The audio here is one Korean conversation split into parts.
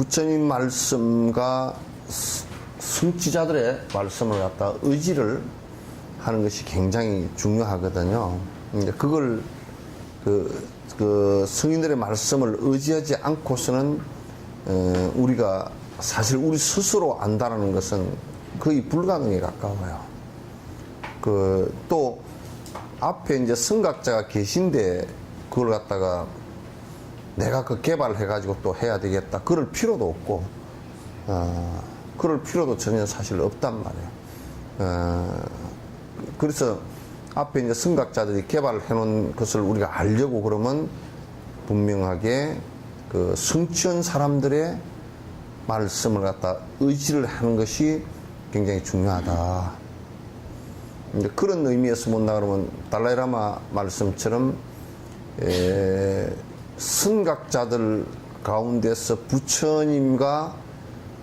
부처님 말씀과 성취자들의 말씀을 갖다 의지를 하는 것이 굉장히 중요하거든요. 그걸 그 성인들의 말씀을 의지하지 않고서는 우리가 사실 우리 스스로 안다라는 것은 거의 불가능에 가까워요. 또 앞에 이제 성각자가 계신데 그걸 갖다가 내가 그 개발해가지고 또 해야 되겠다. 그럴 필요도 없고, 그럴 필요도 전혀 사실 없단 말이에요. 그래서 앞에 이제 성각자들이 개발해 놓은 것을 우리가 알려고 그러면 분명하게 그 성취한 사람들의 말씀을 갖다 의지를 하는 것이 굉장히 중요하다. 이제 그런 의미에서 본다 그러면 달라이라마 말씀처럼 선각자들 가운데서 부처님과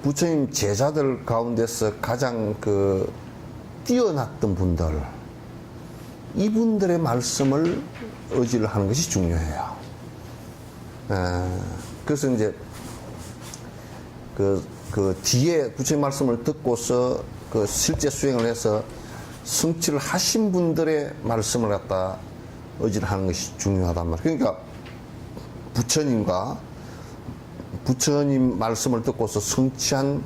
부처님 제자들 가운데서 가장 뛰어났던 분들, 이분들의 말씀을 의지를 하는 것이 중요해요. 그래서 이제 뒤에 부처님 말씀을 듣고서 실제 수행을 해서 성취를 하신 분들의 말씀을 갖다 의지를 하는 것이 중요하단 말이에요. 그러니까 부처님 말씀을 듣고서 성취한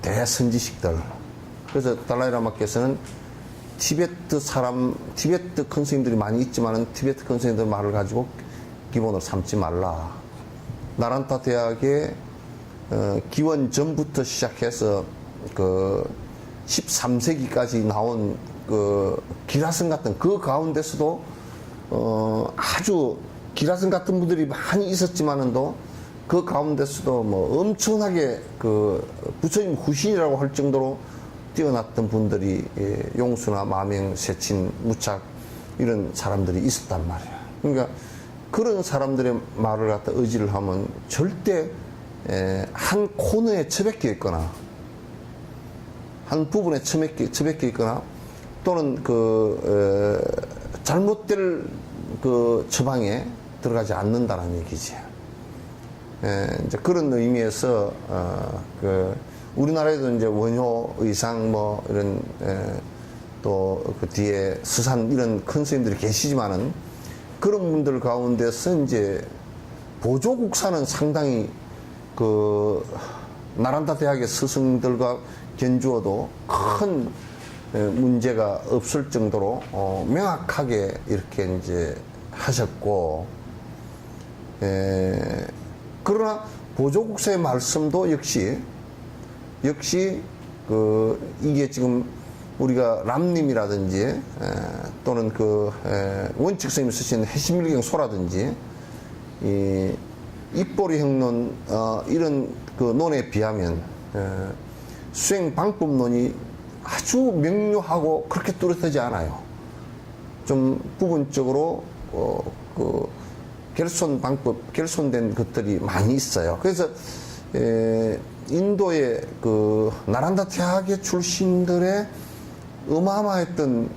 대선지식들. 그래서 달라이라마께서는 티베트 큰 스님들이 많이 있지만은 티베트 큰 스님들 말을 가지고 기본으로 삼지 말라. 나란타 대학의 기원 전부터 시작해서 13세기까지 나온 기라성 같은 그 가운데서도 아주 기라성 같은 분들이 많이 있었지만은도 그 가운데서도 뭐 엄청나게 부처님 후신이라고 할 정도로 뛰어났던 분들이 용수나 마명, 세친, 무착 이런 사람들이 있었단 말이에요. 그러니까 그런 사람들의 말을 갖다 의지를 하면 절대 한 코너에 처박혀 있거나 한 부분에 처박혀 있거나 또는 잘못될 처방에 들어가지 않는다는 얘기지. 이제 그런 의미에서 우리나라에도 이제 원효, 의상 뭐 이런 또 그 뒤에 스산 이런 큰 스님들이 계시지만은 그런 분들 가운데서 이제 보조국사는 상당히 나란타 대학의 스승들과 견주어도 큰 문제가 없을 정도로 명확하게 이렇게 이제 하셨고, 그러나 보조국사의 말씀도 역시 이게 지금 우리가 람님이라든지 또는 원칙 스님이 쓰신 해심일경 소라든지 입보리 형론 이런 논에 비하면 수행 방법론이 아주 명료하고 그렇게 뚜렷하지 않아요. 좀 부분적으로 결손된 것들이 많이 있어요. 그래서 인도의 나란다 대학의 출신들의 어마어마했던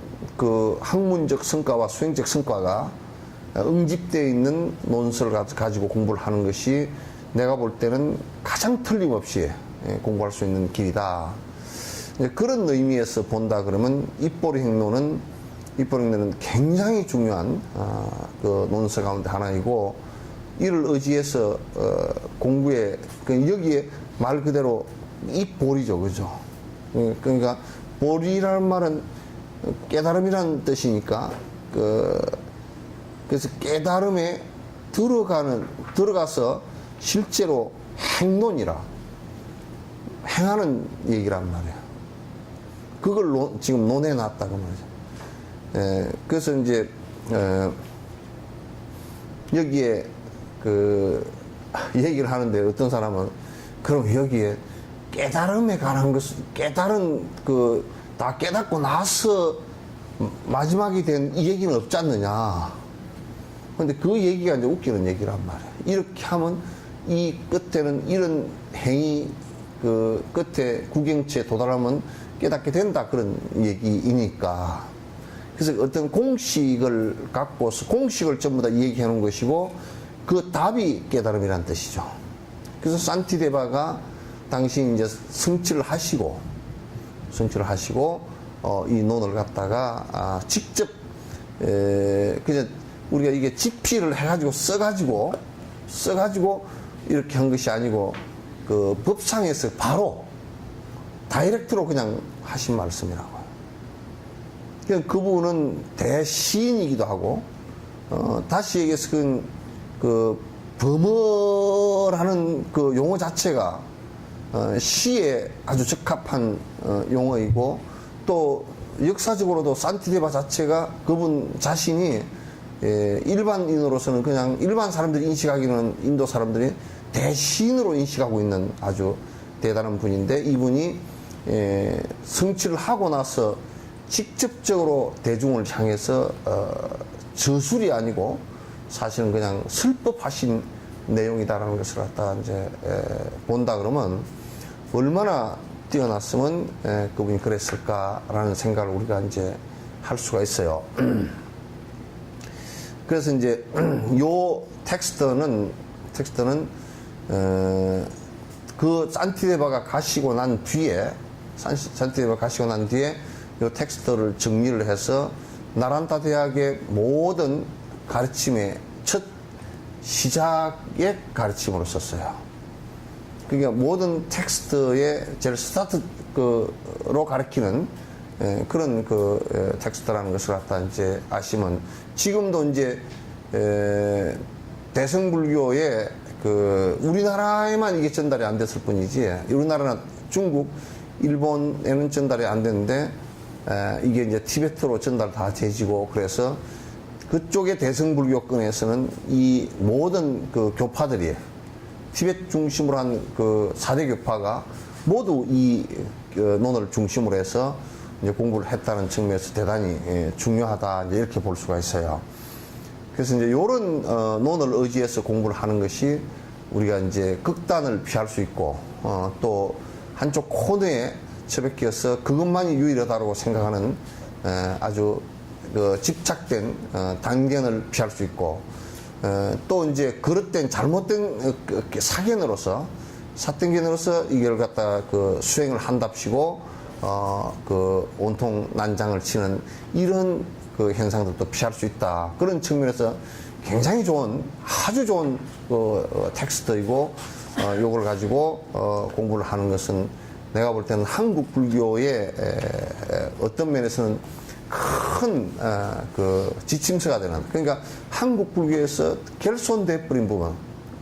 학문적 성과와 수행적 성과가 응집되어 있는 논설을 가지고 공부를 하는 것이 내가 볼 때는 가장 틀림없이 공부할 수 있는 길이다. 그런 의미에서 본다 그러면 입보리 행론은 굉장히 중요한 논설 가운데 하나이고, 이를 의지해서 공부에 여기에 말 그대로 입보리죠, 그죠? 그러니까 보리라는 말은 깨달음이라는 뜻이니까 그래서 깨달음에 들어가서 실제로 행하는 얘기란 말이에요. 그걸 지금 논해놨다고 말이죠. 그래서 이제 여기에 얘기를 하는데 어떤 사람은 그럼 여기에 깨달음에 관한 것은 다 깨닫고 나서 마지막이 된 이 얘기는 없지 않느냐. 근데 그 얘기가 이제 웃기는 얘기란 말이에요. 이렇게 하면 이 끝에는 이런 행위 끝에 구경치에 도달하면 깨닫게 된다, 그런 얘기이니까. 그래서 어떤 공식을 갖고서 공식을 전부 다 얘기해 놓은 것이고 그 답이 깨달음이란 뜻이죠. 그래서 산티데바가 당시 이제 성취를 하시고 이 논을 갖다가 직접 그냥 우리가 이게 집필을 해가지고 써가지고 이렇게 한 것이 아니고 그 법상에서 바로 다이렉트로 그냥 하신 말씀이라고요. 그러니까 그분은 대시인이기도 하고 다시 얘기해서 그 범어라는 그 용어 자체가 시에 아주 적합한 용어이고 또 역사적으로도 산티데바 자체가 그분 자신이 일반인으로서는 그냥 일반 사람들이 인식하기는 인도 사람들이 대시인으로 인식하고 있는 아주 대단한 분인데 이분이 성취를 하고 나서 직접적으로 대중을 향해서 저술이 아니고 사실은 그냥 슬법하신 내용이다라는 것을 갖다가 이제 본다 그러면 얼마나 뛰어났으면 그분이 그랬을까라는 생각을 우리가 이제 할 수가 있어요. 그래서 이제 요 텍스트는 그 산티데바가 가시고 난 뒤에 요 텍스트를 정리를 해서 나란타 대학의 모든 가르침의 첫 시작의 가르침으로 썼어요. 그러니까 모든 텍스트의 제일 스타트로 가르치는 그런 그 텍스트라는 것을 갖다 이제 아시면 지금도 이제 대성불교의 그 우리나라에만 이게 전달이 안 됐을 뿐이지 우리나라나 중국, 일본에는 전달이 안 됐는데 이게 이제 티베트로 전달 다 되지고 그래서 그쪽의 대성불교권에서는 이 모든 그 교파들이 티베트 중심으로 한 그 4대 교파가 모두 이 논을 중심으로 해서 이제 공부를 했다는 측면에서 대단히 중요하다 이렇게 볼 수가 있어요. 그래서 이제 이런 논을 의지해서 공부를 하는 것이 우리가 이제 극단을 피할 수 있고 또 한쪽 코너에 처박혀서 그것만이 유일하다고 생각하는 아주 그 집착된 단견을 피할 수 있고 또 이제 그릇된 잘못된 사견으로서 이걸 갖다 그 수행을 한답시고 그 온통 난장을 치는 이런 그 현상들도 피할 수 있다. 그런 측면에서 굉장히 좋은 아주 좋은 그 텍스트이고 요걸 가지고 공부를 하는 것은 내가 볼 때는 한국 불교의 어떤 면에서는 큰 그 지침서가 되는 그러니까 한국 불교에서 결손돼 버린 부분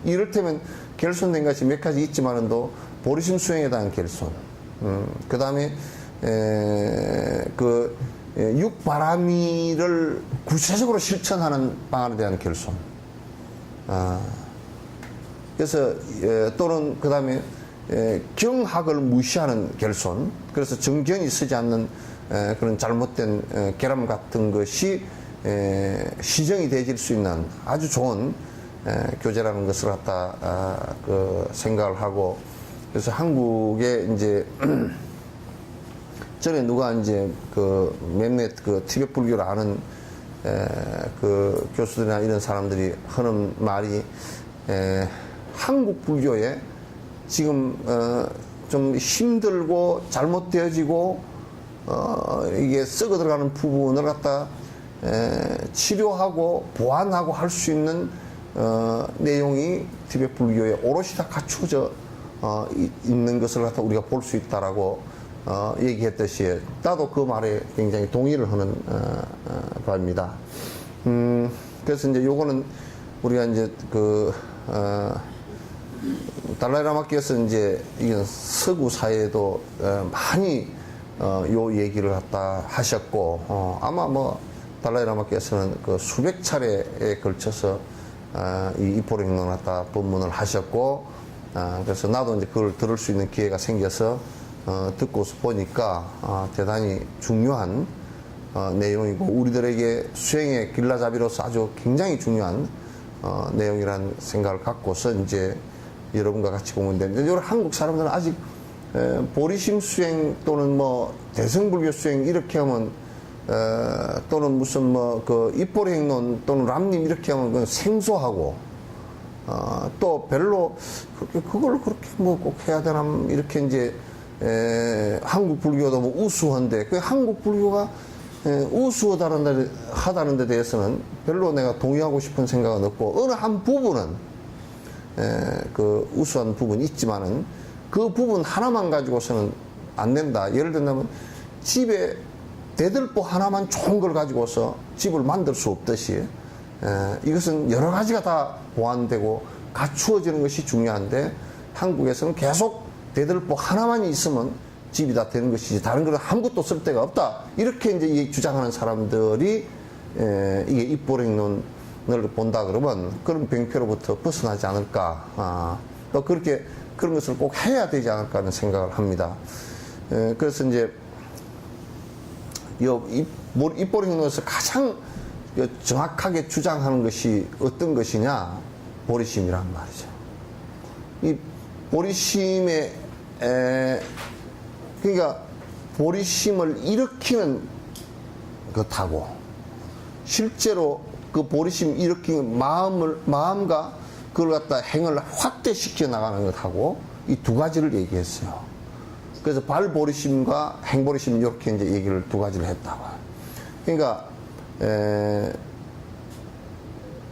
이를테면 결손된 것이 몇 가지 있지만은도 보리심 수행에 대한 결손 그 다음에 그 육바라미를 구체적으로 실천하는 방안에 대한 결손 그래서 또는 그 다음에 경학을 무시하는 결손 그래서 정견이 쓰지 않는 그런 잘못된 결함 같은 것이 시정이 되질 수 있는 아주 좋은 교재라는 것을 갖다 그 생각을 하고 그래서 한국에 이제 전에 누가 이제 그 몇몇 그 티베트 불교를 아는 그 교수들이나 이런 사람들이 하는 말이 한국 불교에 지금 좀 힘들고 잘못되어지고 이게 썩어 들어가는 부분을 갖다 치료하고 보완하고 할 수 있는 내용이 티베트 불교에 오롯이 다 갖추어져 있는 것을 갖다 우리가 볼 수 있다라고 얘기했듯이 나도 그 말에 굉장히 동의를 하는 바입니다. 그래서 이제 요거는 우리가 이제 그 달라이라마께서 이제 이건 서구 사회에도 많이 요 얘기를 갖다 하셨고 아마 뭐 달라이라마께서는 그 수백 차례에 걸쳐서 이 이포랭론을 갖다 법문을 하셨고 그래서 나도 이제 그걸 들을 수 있는 기회가 생겨서 듣고서 보니까 대단히 중요한 내용이고 우리들에게 수행의 길라잡이로서 아주 굉장히 중요한 내용이라는 생각을 갖고서 이제 여러분과 같이 공부했는데 이제 한국 사람들은 아직 보리심 수행 또는 뭐 대성불교 수행 이렇게 하면 또는 무슨 뭐 그 입보리행론 또는 람님 이렇게 하면 그건 생소하고 또 별로 그걸 그렇게 뭐 꼭 해야 되나 이렇게 이제 한국 불교도 뭐 우수한데 그 한국 불교가 우수하다는 데 대해서는 별로 내가 동의하고 싶은 생각은 없고 어느 한 부분은 그 우수한 부분이 있지만은 그 부분 하나만 가지고서는 안 된다. 예를 들면 집에 대들보 하나만 좋은 걸 가지고서 집을 만들 수 없듯이 이것은 여러 가지가 다 보완되고 갖추어지는 것이 중요한데 한국에서는 계속 대들보 하나만 있으면 집이 다 되는 것이지 다른 거는 아무것도 쓸 데가 없다. 이렇게 이제 주장하는 사람들이 이게 입보행론을 본다 그러면 그런 병폐로부터 벗어나지 않을까. 또 그렇게 그런 것을 꼭 해야 되지 않을까 하는 생각을 합니다. 그래서 이제 입보행론에서 가장 정확하게 주장하는 것이 어떤 것이냐? 보리심이란 말이죠. 이 보리심의 그러니까 보리심을 일으키는 것하고 실제로 그 보리심 일으키는 마음과 그걸 갖다 행을 확대시켜 나가는 것하고 이 두 가지를 얘기했어요. 그래서 발보리심과 행보리심 이렇게 이제 얘기를 두 가지를 했다고. 그러니까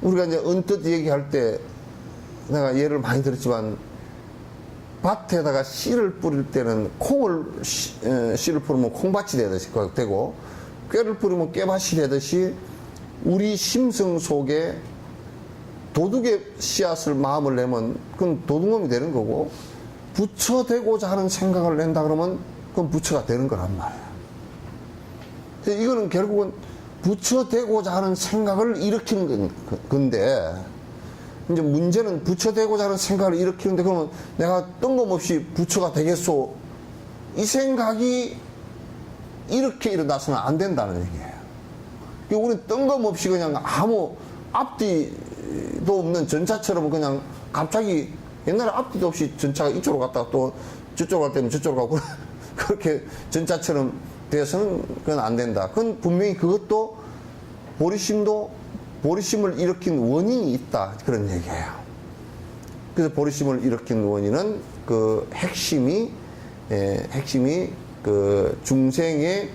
우리가 이제 언뜻 얘기할 때 내가 예를 많이 들었지만 밭에다가 씨를 뿌릴 때는 씨를 뿌리면 콩밭이 되고 꾀를 뿌리면 깨밭이 되듯이 우리 심성 속에 도둑의 씨앗을 마음을 내면 그건 도둑놈이 되는 거고 부처 되고자 하는 생각을 낸다 그러면 그건 부처가 되는 거란 말이야. 이거는 결국은 부처 되고자 하는 생각을 일으키는 건데 이제 문제는 부처 되고자 하는 생각을 일으키는데 그러면 내가 뜬금없이 부처가 되겠소 이 생각이 이렇게 일어나서는 안 된다는 얘기예요. 우리는 뜬금없이 그냥 아무 앞뒤도 없는 전차처럼 그냥 갑자기 옛날에 앞뒤도 없이 전차가 이쪽으로 갔다가 또 저쪽으로 갈 때는 저쪽으로 가고 그렇게 전차처럼 돼서는 그건 안 된다. 그건 분명히 그것도 보리심을 일으킨 원인이 있다. 그런 얘기예요. 그래서 보리심을 일으킨 원인은 그 핵심이 그 중생이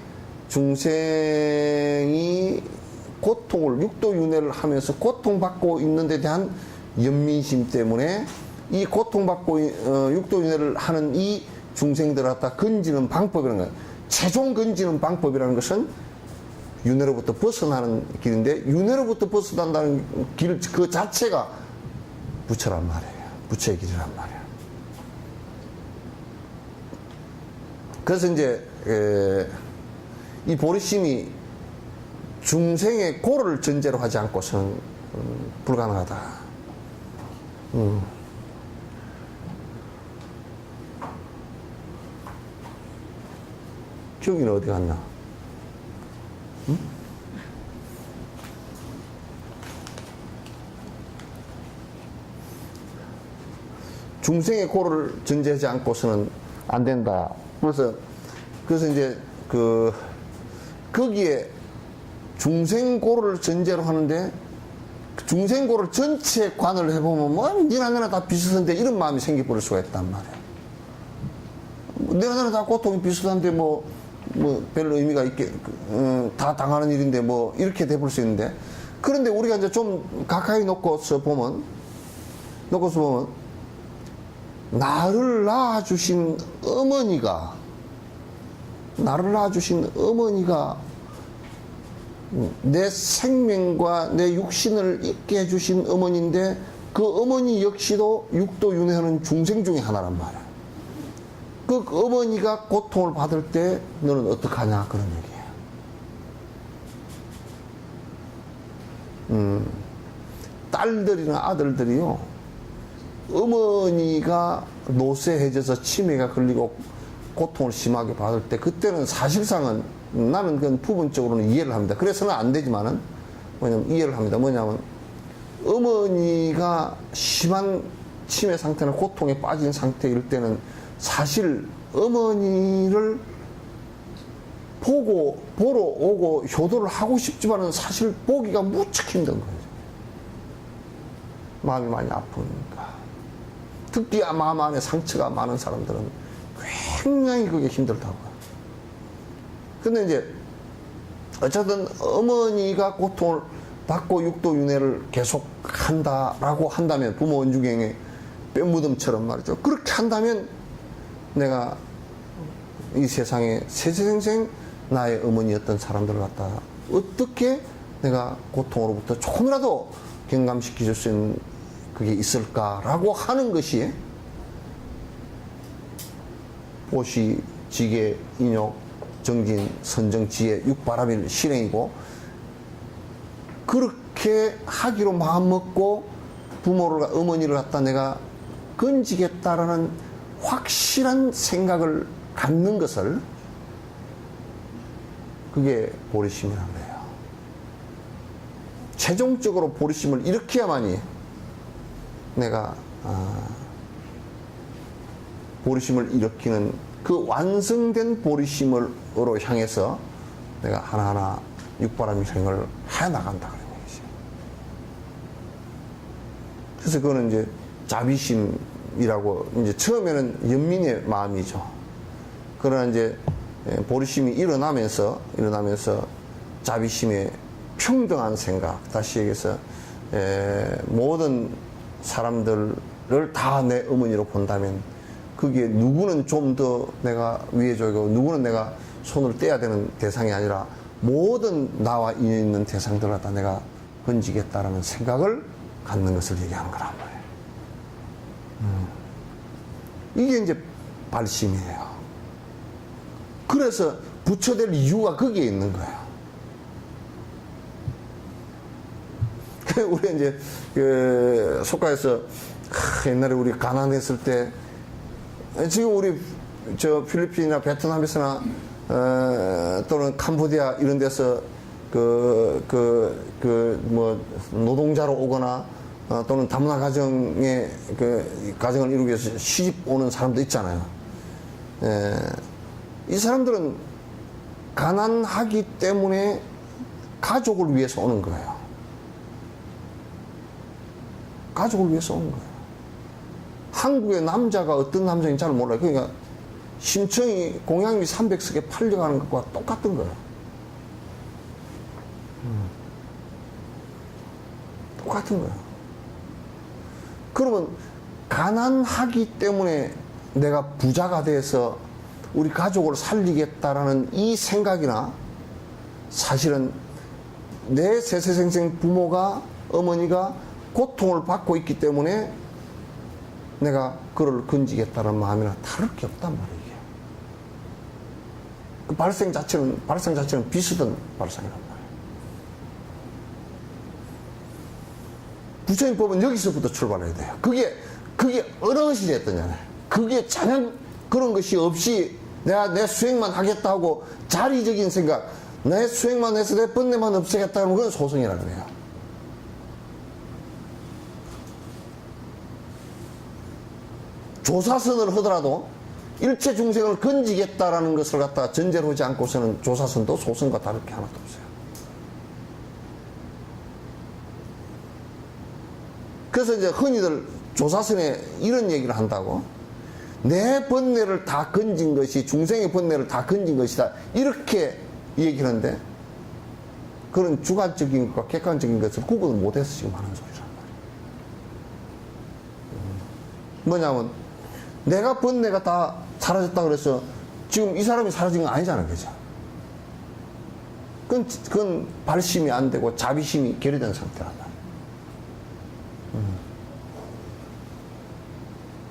고통을 육도윤회를 하면서 고통받고 있는 데 대한 연민심 때문에 이 고통받고 육도윤회를 하는 이 중생들을 갖다 건지는 방법이라는 거예요. 최종 건지는 방법이라는 것은 윤회로부터 벗어나는 길인데 윤회로부터 벗어난다는 길 그 자체가 부처란 말이에요. 부처의 길이란 말이에요. 그래서 이제 이 보리심이 중생의 고를 전제로 하지 않고서는 불가능하다. 기억이는 어디 갔나? 응? 중생의 고를 전제하지 않고서는 안 된다. 그래서 이제 거기에 중생고를 전제로 하는데 중생고를 전체 관을 해보면 뭐 니나 다 비슷한데 이런 마음이 생겨버릴 수가 있단 말이에요. 내가 다 고통이 비슷한데 뭐 별로 의미가 있게 다 당하는 일인데 뭐 이렇게 돼볼 수 있는데 그런데 우리가 이제 좀 가까이 놓고서 보면 나를 낳아주신 어머니가 내 생명과 내 육신을 있게 해주신 어머니인데 그 어머니 역시도 육도윤회하는 중생 중에 하나란 말이야. 그 어머니가 고통을 받을 때 너는 어떡하냐 그런 얘기예요. 딸들이나 아들들이요 어머니가 노쇠해져서 치매가 걸리고 고통을 심하게 받을 때 그때는 사실상은 나는 그건 부분적으로는 이해를 합니다. 그래서는 안 되지만은 이해를 합니다. 뭐냐면 어머니가 심한 치매 상태나 고통에 빠진 상태일 때는 사실 어머니를 보러 오고 효도를 하고 싶지만은 사실 보기가 무척 힘든 거예요. 마음이 많이 아프니까. 특히 마음 안에 상처가 많은 사람들은 굉장히 그게 힘들다고요. 근데 이제 어쨌든 어머니가 고통을 받고 육도윤회를 계속 한다라고 한다면, 부모 원중행의 뼈무덤처럼 말이죠. 그렇게 한다면 내가 이 세상에 세세생생 나의 어머니였던 사람들을 갖다 어떻게 내가 고통으로부터 조금이라도 경감시켜 줄 수 있는 그게 있을까라고 하는 것이 보시, 지계, 인욕, 정진, 선정, 지혜, 육바라밀 실행이고, 그렇게 하기로 마음먹고 부모를, 어머니를 갖다 내가 건지겠다라는 확실한 생각을 갖는 것을, 그게 보리심이라는 거예요. 최종적으로 보리심을 일으켜야만이 내가 보리심을 일으키는 그 완성된 보리심으로 향해서 내가 하나하나 육바라밀 행을 해나간다 그런 얘기죠. 그래서 그거는 이제 자비심이라고, 이제 처음에는 연민의 마음이죠. 그러나 이제 보리심이 일어나면서 자비심의 평등한 생각, 다시 얘기해서 모든 사람들을 다 내 어머니로 본다면, 그게 누구는 좀 더 내가 위에 조이고 누구는 내가 손을 떼야 되는 대상이 아니라 모든 나와 인연 있는 대상들을 갖다 내가 건지겠다라는 생각을 갖는 것을 얘기하는 거란 말이에요. 이게 이제 발심이에요. 그래서 부처될 이유가 거기에 있는 거예요. 우리 이제 그 속가에서 옛날에 우리 가난했을 때, 지금 우리 저 필리핀이나 베트남에서나 또는 캄보디아 이런 데서 뭐 노동자로 오거나 또는 다문화 가정에 그 가정을 이루기 위해서 시집 오는 사람도 있잖아요. 이 사람들은 가난하기 때문에 가족을 위해서 오는 거예요. 가족을 위해서 오는 거예요. 한국의 남자가 어떤 남자인지 잘 몰라요. 그러니까 심청이 공양미 300석에 팔려가는 것과 똑같은 거예요. 똑같은 거예요. 그러면 가난하기 때문에 내가 부자가 돼서 우리 가족을 살리겠다라는 이 생각이나, 사실은 내 세세생생 부모가, 어머니가 고통을 받고 있기 때문에 내가 그를 건지겠다는 마음이나 다를 게 없단 말이에요. 그 발생 자체는 비슷한 발생이란 말이에요. 부처님법은 여기서부터 출발해야 돼요. 그게 어느 것이 됐더냐. 그게 전혀 그런 것이 없이 내가 내 수행만 하겠다 하고 자리적인 생각, 내 수행만 해서 내 번뇌만 없애겠다 하면 그건 소승이라는 거예요. 조사선을 하더라도 일체 중생을 건지겠다라는 것을 갖다 전제로 하지 않고서는 조사선도 소선과 다를 게 하나도 없어요. 그래서 이제 흔히들 조사선에 이런 얘기를 한다고, 내 번뇌를 다 건진 것이, 중생의 번뇌를 다 건진 것이다, 이렇게 얘기를 하는데, 그런 주관적인 것과 객관적인 것을 구분을 못해서 지금 하는 소리란 말이에요. 뭐냐면 내가 번뇌가 다 사라졌다 그래서 지금 이 사람이 사라진 건 아니잖아요. 그죠? 그건 발심이 안 되고 자비심이 결여된 상태란 말이에요.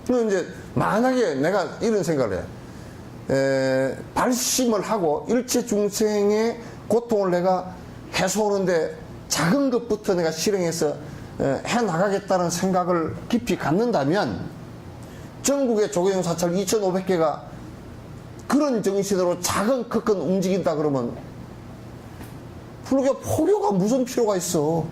그럼 이제 만약에 내가 이런 생각을 해. 발심을 하고 일체 중생의 고통을 내가 해소하는데 작은 것부터 내가 실행해서 해 나가겠다는 생각을 깊이 갖는다면, 전국의 조계종 사찰 2,500개가 그런 정신으로 작은 크큰 움직인다 그러면 불교 포교가 무슨 필요가 있어.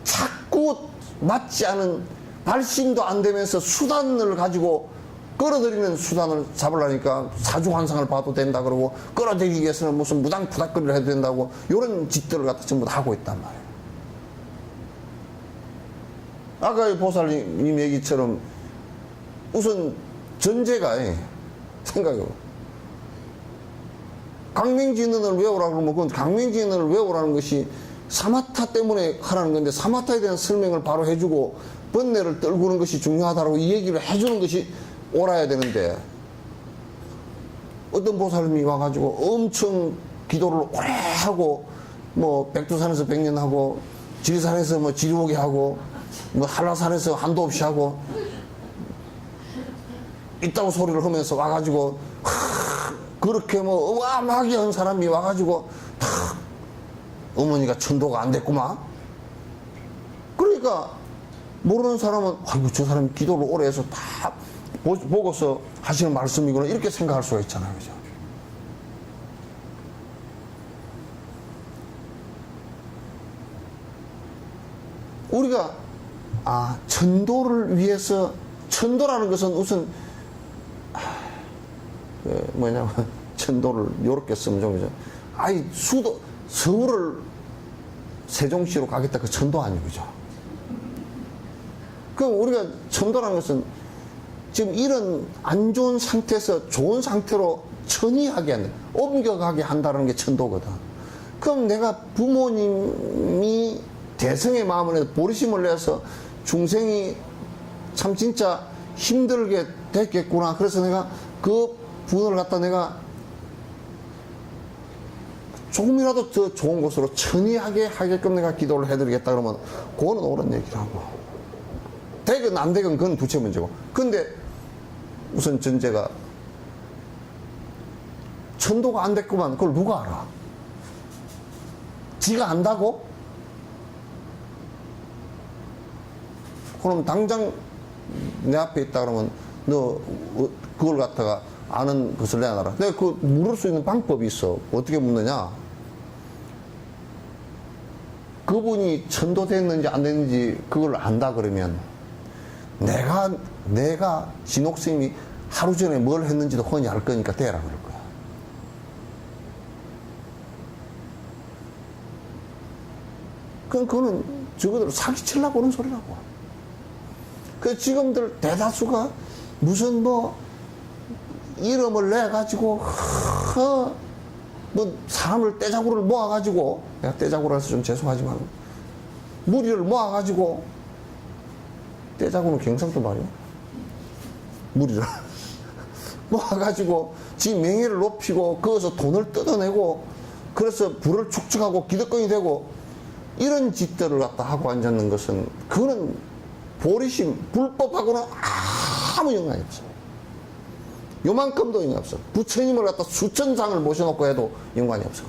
자꾸 맞지 않은, 발심도 안 되면서 수단을 가지고 끌어들이는 수단을 잡으려니까 사주환상을 봐도 된다 그러고, 끌어들이기 위해서는 무슨 무당푸닥거리를 해도 된다고, 이런 짓들을 갖다 전부 다 하고 있단 말이에요. 아까 보살님 얘기처럼 우선 전제가 생각해요. 강명진언을 외우라고 그러면 그건 강명진언을 외우라는 것이 사마타 때문에 하라는 건데 사마타에 대한 설명을 바로 해주고 번뇌를 떨구는 것이 중요하다고 이 얘기를 해주는 것이 옳아야 되는데 어떤 보살님이 와가지고 엄청 기도를 오래 하고 뭐 백두산에서 100년 하고 지리산에서 뭐 지리오게 하고 뭐 한라산에서 한도 없이 하고 있다고 소리를 하면서 와가지고 그렇게 뭐 어마어마하게 한 사람이 와가지고 어머니가 천도가 안 됐구만. 그러니까 모르는 사람은 아이고 저 사람이 기도를 오래 해서 다 보고서 하시는 말씀이구나 이렇게 생각할 수가 있잖아요. 그죠? 우리가 천도를 위해서 천도라는 것은 우선 뭐냐면 천도를 요렇게 쓰면 좀 그죠? 서울을 세종시로 가겠다 그 천도 아니고 그죠? 그럼 우리가 천도라는 것은 지금 이런 안 좋은 상태에서 좋은 상태로 천이하게 한다, 옮겨가게 한다는 게 천도거든. 그럼 내가 부모님이 대성의 마음을 내서 보리심을 내서 중생이 참 진짜 힘들게 됐겠구나. 그래서 내가 그 분을 갖다 내가 조금이라도 더 좋은 곳으로 천이하게 하게끔 내가 기도를 해드리겠다 그러면 그거는 옳은 얘기를 하고 되건 안 되건 그건 부처 문제고. 근데 우선 전제가 천도가 안 됐구만. 그걸 누가 알아? 지가 안다고? 그럼 당장 내 앞에 있다 그러면 너 그걸 갖다가 아는 것을 내놔라. 내가 그 물을 수 있는 방법이 있어. 어떻게 묻느냐? 그분이 천도됐는지 안 됐는지 그걸 안다 그러면 내가 진옥스님이 하루 전에 뭘 했는지도 훤히 알 거니까 대라 그럴 거야. 그거는 저거들 사기치려고 하는 소리라고. 그 지금들 대다수가 무슨 뭐 이름을 내가지고 뭐 사람을 떼자구를 모아가지고 내가 떼자구라 해서 좀 죄송하지만 무리를 모아가지고 떼자구는 경상도 말이야. 무리를 모아가지고 지 명예를 높이고 거기서 돈을 뜯어내고 그래서 부를 축적하고 기득권이 되고 이런 짓들을 갖다 하고 앉았는 것은 그거는 보리심 불법하고는 아무 연관이 없어. 요만큼도 연관이 없어. 부처님을 갖다 수천상을 모셔놓고 해도 연관이 없어.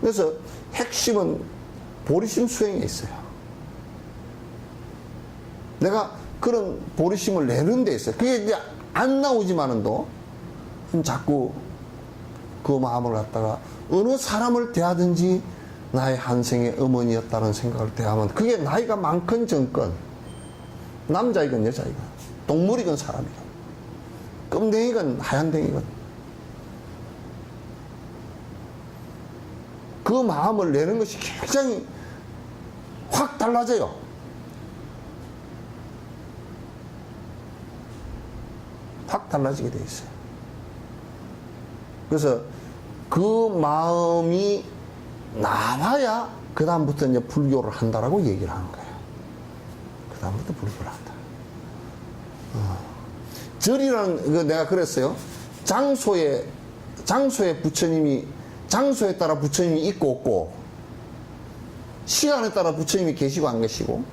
그래서 핵심은 보리심 수행에 있어요. 내가 그런 보리심을 내는 데 있어요. 그게 이제 안 나오지만은도 자꾸 그 마음을 갖다가 어느 사람을 대하든지 나의 한생의 어머니였다는 생각을 대하면 그게 나이가 많건 적건 남자이건 여자이건 동물이건 사람이건 껌댕이건 하얀댕이건 그 마음을 내는 것이 굉장히 확 달라져요. 확 달라지게 돼 있어요. 그래서 그 마음이 나와야 그 다음부터 이제 불교를 한다라고 얘기를 하는 거예요. 그 다음부터 불교를 한다. 절이라는 그 내가 그랬어요. 장소에 부처님이 장소에 따라 부처님이 있고 없고 시간에 따라 부처님이 계시고 안 계시고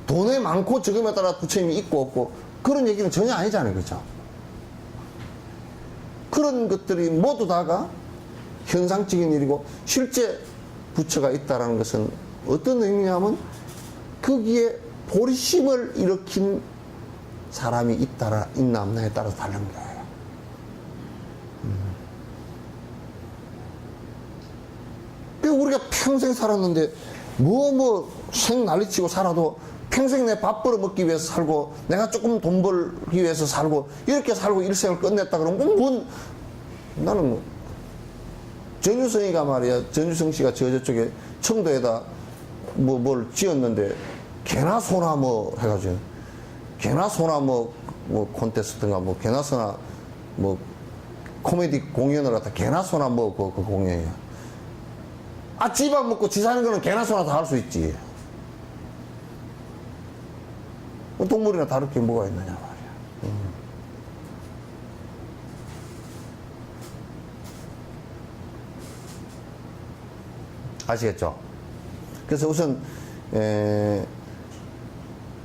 돈에 많고 적음에 따라 부처님이 있고 없고 그런 얘기는 전혀 아니잖아요. 그죠? 그런 것들이 모두 다가 현상적인 일이고 실제 부처가 있다는 것은 어떤 의미냐면 거기에 보리심을 일으킨 사람이 있나 없나에 따라서 다른 거예요. 우리가 평생 살았는데 생 난리치고 살아도 평생 내 밥 벌어 먹기 위해서 살고 내가 조금 돈 벌기 위해서 살고 이렇게 살고 일생을 끝냈다 그러면 나는 전유성이가 말이야, 전유성 씨가 저쪽에 청도에다 뭘 지었는데, 개나 소나 뭐 해가지고, 개나 소나 뭐 콘테스트인가 뭐, 개나 소나 뭐, 코미디 공연을 갖다 개나 소나 뭐 그 공연이야. 아, 지 밥 먹고 지 사는 거는 개나 소나 다 할 수 있지. 동물이나 다를 게 뭐가 있느냐 말이야. 아시겠죠? 그래서 우선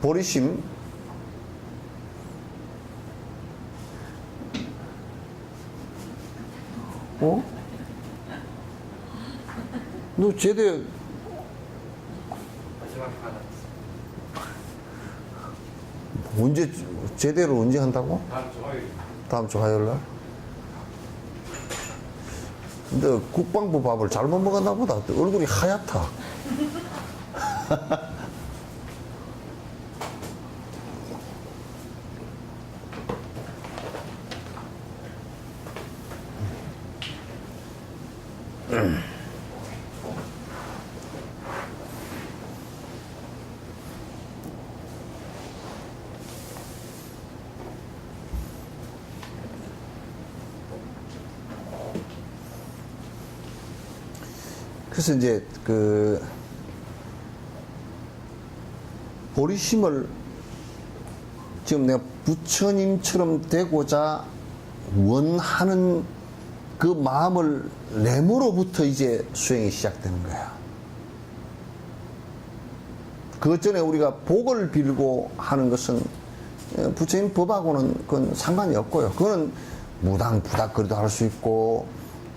보리심 어? 너 제대 언제 제대로 언제 한다고? 다음 주 화요일 날? 근데 국방부 밥을 잘못 먹었나 보다. 얼굴이 하얗다. 그래서 이제 그 보리심을 지금 내가 부처님처럼 되고자 원하는 그 마음을 내므로부터 이제 수행이 시작되는 거야. 그 전에 우리가 복을 빌고 하는 것은 부처님 법하고는 그건 상관이 없고요. 그거는 무당부닥거리도 할 수 있고,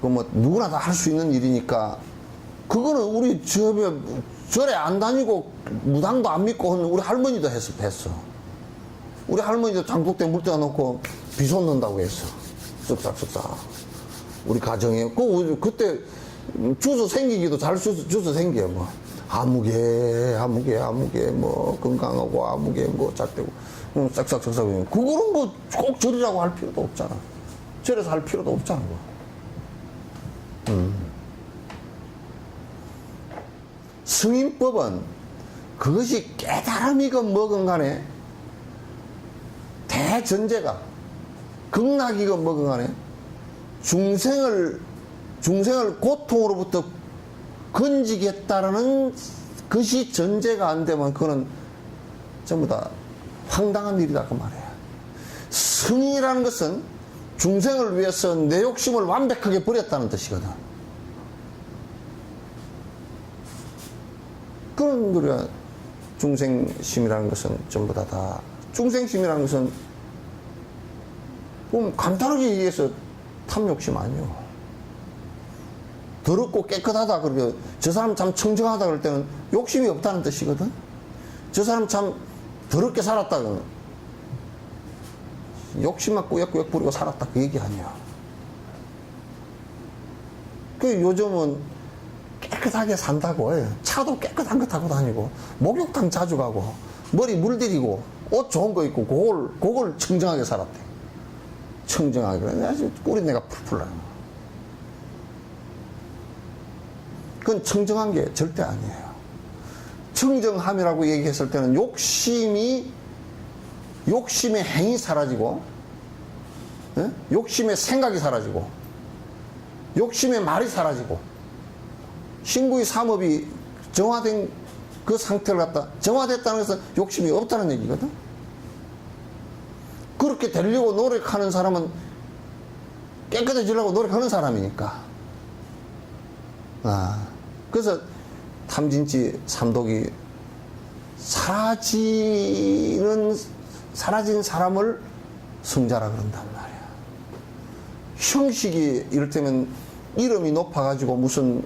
그 뭐 누구나 다 할 수 있는 일이니까, 그거는 우리 절에 안 다니고 무당도 안 믿고 우리 할머니도 했어. 우리 할머니도 장독대 물때가 놓고 비 쏟는다고 했어. 쓱싹쓱싹. 우리 가정에. 그때 주소 생기기도 잘 주소 생겨. 뭐. 아무개, 뭐, 건강하고, 아무개, 뭐, 잣대고. 싹싹싹싹. 그거는 뭐 꼭 절이라고 할 필요도 없잖아. 절에서 할 필요도 없잖아. 승인법은 그것이 깨달음이건 뭐건 간에 대전제가 극락이건 뭐건 간에 중생을 고통으로부터 건지겠다라는 것이 전제가 안 되면 그거는 전부 다 황당한 일이다 그 말이야. 승인이라는 것은 중생을 위해서 내 욕심을 완벽하게 버렸다는 뜻이거든. 그런 우리가 중생심이라는 것은 전부 다 중생심이라는 것은 간단하게 얘기해서 탐욕심 아니요. 더럽고 깨끗하다 그러면 저 사람 참 청정하다 그럴 때는 욕심이 없다는 뜻이거든. 저 사람 참 더럽게 살았다 그러면 욕심만 꾸역꾸역 부리고 살았다 그 얘기 아니야. 그 요즘은 깨끗하게 산다고 해. 차도 깨끗한 거 타고 다니고 목욕탕 자주 가고 머리 물들이고 옷 좋은 거 입고 그걸 청정하게 살았대. 청정하게. 그래 아주 꿀이내가 풀풀 나요. 그건 청정한 게 절대 아니에요. 청정함이라고 얘기했을 때는 욕심의 행위 사라지고, 예? 욕심의 생각이 사라지고, 욕심의 말이 사라지고, 신구의 삼업이 정화된 그 상태를 갖다, 정화됐다는 것은 욕심이 없다는 얘기거든. 그렇게 되려고 노력하는 사람은 깨끗해지려고 노력하는 사람이니까. 그래서 탐진치 삼독이 사라진 사람을 성자라 그런단 말이야. 형식이 이를테면 이름이 높아가지고 무슨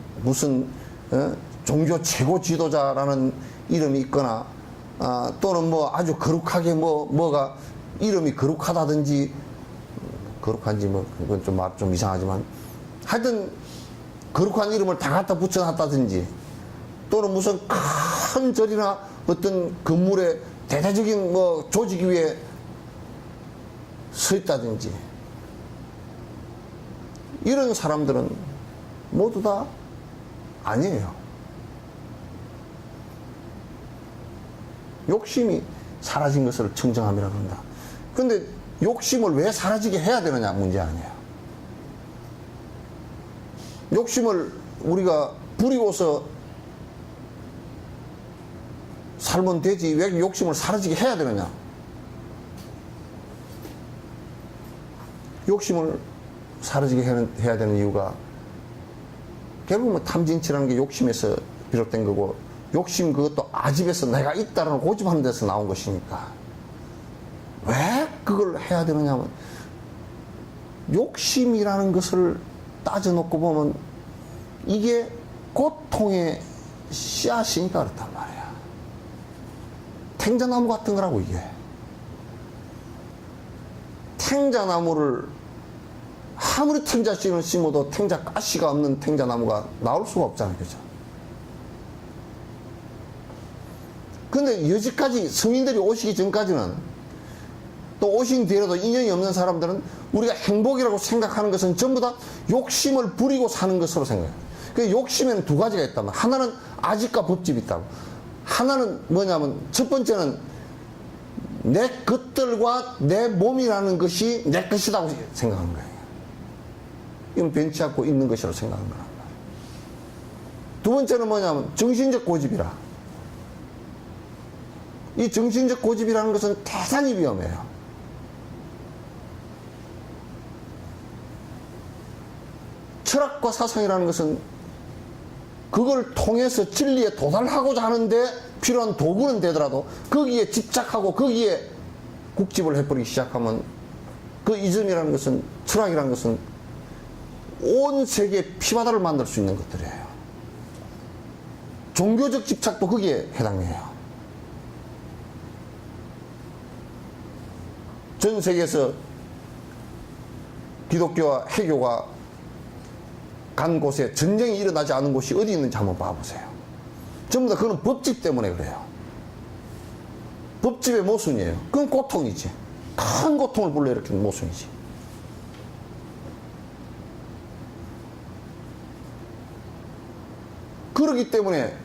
종교 최고 지도자라는 이름이 있거나, 또는 뭐 아주 거룩하게 뭐가 이름이 거룩하다든지, 거룩한지 뭐 그건 좀 말 좀 이상하지만 하여튼 거룩한 이름을 다 갖다 붙여놨다든지, 또는 무슨 큰 절이나 어떤 건물에 대대적인 뭐 조직 위에 서 있다든지, 이런 사람들은 모두 다 아니에요. 욕심이 사라진 것을 청정함이라고 한다. 근데 욕심을 왜 사라지게 해야 되느냐 문제 아니에요. 욕심을 우리가 부리고서 살면 되지 왜 욕심을 사라지게 해야 되느냐. 욕심을 사라지게 해야 되는 이유가 결국은 탐진치라는 게 욕심에서 비롯된 거고, 욕심 그것도 아집에서 내가 있다는 고집하는 데서 나온 것이니까 왜 그걸 해야 되느냐 하면, 욕심이라는 것을 따져놓고 보면 이게 고통의 씨앗이니까 그렇단 말이야. 탱자나무 같은 거라고. 이게 탱자나무를 아무리 탱자씨를 심어도 탱자 가시가 없는 탱자나무가 나올 수가 없잖아요. 그죠? 근데 여지까지 성인들이 오시기 전까지는, 또 오신 뒤에도 인연이 없는 사람들은 우리가 행복이라고 생각하는 것은 전부 다 욕심을 부리고 사는 것으로 생각해요. 그 욕심에는 두 가지가 있다면, 하나는 아집과 법집이 있다고. 하나는 뭐냐면, 첫 번째는 내 것들과 내 몸이라는 것이 내 것이라고 생각하는 거예요. 이건 변치 않고 있는 것이라고 생각하는 거란 말이에요. 두 번째는 뭐냐면 정신적 고집이라. 이 정신적 고집이라는 것은 대단히 위험해요. 철학과 사상이라는 것은 그걸 통해서 진리에 도달하고자 하는데 필요한 도구는 되더라도 거기에 집착하고 거기에 국집을 해버리기 시작하면, 그 이즘이라는 것은, 철학이라는 것은 온 세계의 피바다를 만들 수 있는 것들이에요. 종교적 집착도 거기에 해당해요. 전 세계에서 기독교와 해교가 간 곳에 전쟁이 일어나지 않은 곳이 어디 있는지 한번 봐보세요. 전부 다 그건 법집 때문에 그래요. 법집의 모순이에요. 그건 고통이지. 큰 고통을 불러일으키는 모순이지. 그렇기 때문에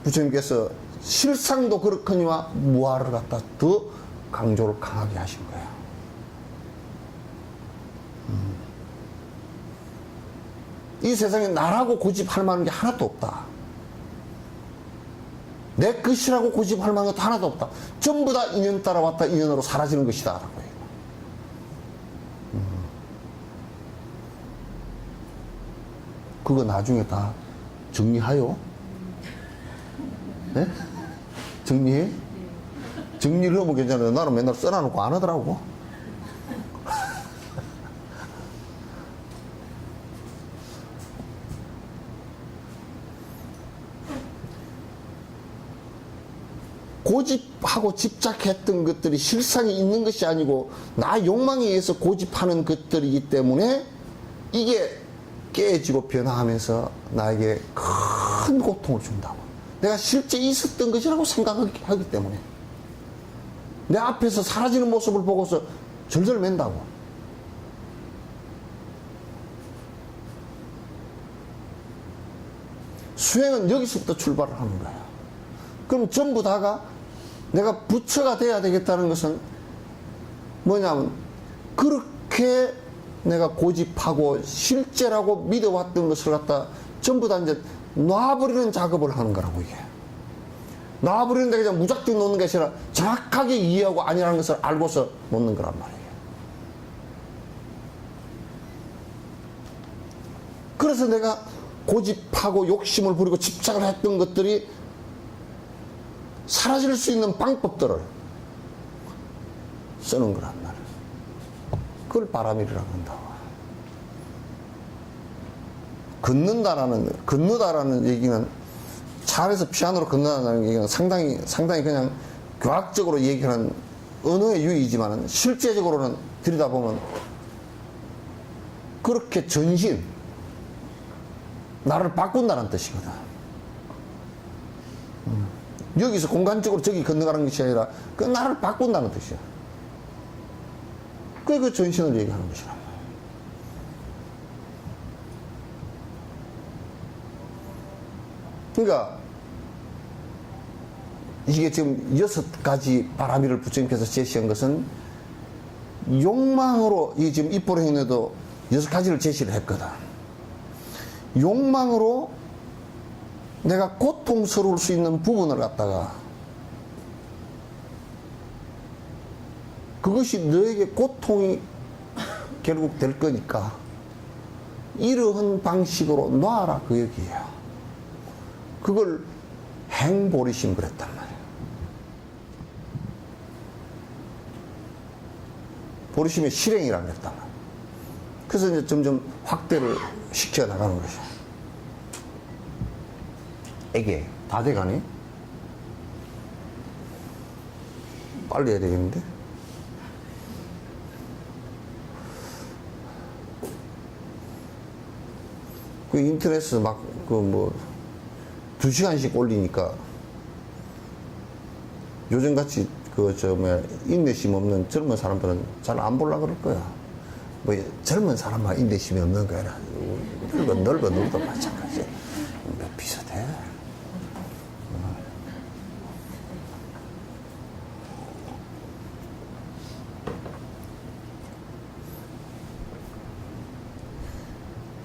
부처님께서 실상도 그렇거니와 무아를 갖다 더 강조를 강하게 하신 거예요. 이 세상에 나라고 고집할 만한 게 하나도 없다. 내 것이라고 고집할 만한 것도 하나도 없다. 전부 다 인연 따라왔다 인연으로 사라지는 것이다 라고 해요. 그거 나중에 다 정리하요? 네? 정리해? 정리를 하면 괜찮은데 나는 맨날 써놔놓고 안 하더라고. 고집하고 집착했던 것들이 실상이 있는 것이 아니고 나 욕망에 의해서 고집하는 것들이기 때문에 이게 깨지고 변화하면서 나에게 큰 고통을 준다고. 내가 실제 있었던 것이라고 생각하기 때문에 내 앞에서 사라지는 모습을 보고서 절절 맨다고. 수행은 여기서부터 출발을 하는 거야. 그럼 전부 다가 내가 부처가 돼야 되겠다는 것은 뭐냐면, 그렇게 내가 고집하고 실제라고 믿어왔던 것을 갖다 전부 다 이제 놔버리는 작업을 하는 거라고. 이게 놔버리는데 그냥 무작정 놓는 것이 아니라 정확하게 이해하고 아니라는 것을 알고서 놓는 거란 말이에요. 그래서 내가 고집하고 욕심을 부리고 집착을 했던 것들이 사라질 수 있는 방법들을 쓰는 거란 말이에요. 그걸 바람일이라고 한다. 건너다라는 얘기는, 차 안에서 피아노로 건너다라는 얘기는 상당히 그냥 교학적으로 얘기하는 언어의 유의이지만 실제적으로는 들여다보면 그렇게 전신, 나를 바꾼다는 뜻이거든. 여기서 공간적으로 저기 건너가는 것이 아니라 그 나를 바꾼다는 뜻이야. 그게 그 전신을 얘기하는 것이라. 그러니까 이게 지금 6가지 바라미를 부처님께서 제시한 것은 욕망으로, 이 지금 입보행에도 6가지를 제시를 했거든. 욕망으로 내가 고통스러울 수 있는 부분을 갖다가 그것이 너에게 고통이 결국 될 거니까 이러한 방식으로 놔라, 그 얘기예요. 그걸 행보리심 그랬단 말이에요. 보리심의 실행이라고 그랬단 말이에요. 그래서 이제 점점 확대를 시켜 나가는 것이죠. 이게 다 돼가네? 빨리 해야 되겠는데? 그 인터넷에서 막, 2시간씩 올리니까 요즘같이 인내심 없는 젊은 사람들은 잘 안 보려고 그럴 거야. 젊은 사람만 인내심이 없는 거야. 넓어 늙어도 마찬가지. 비슷해.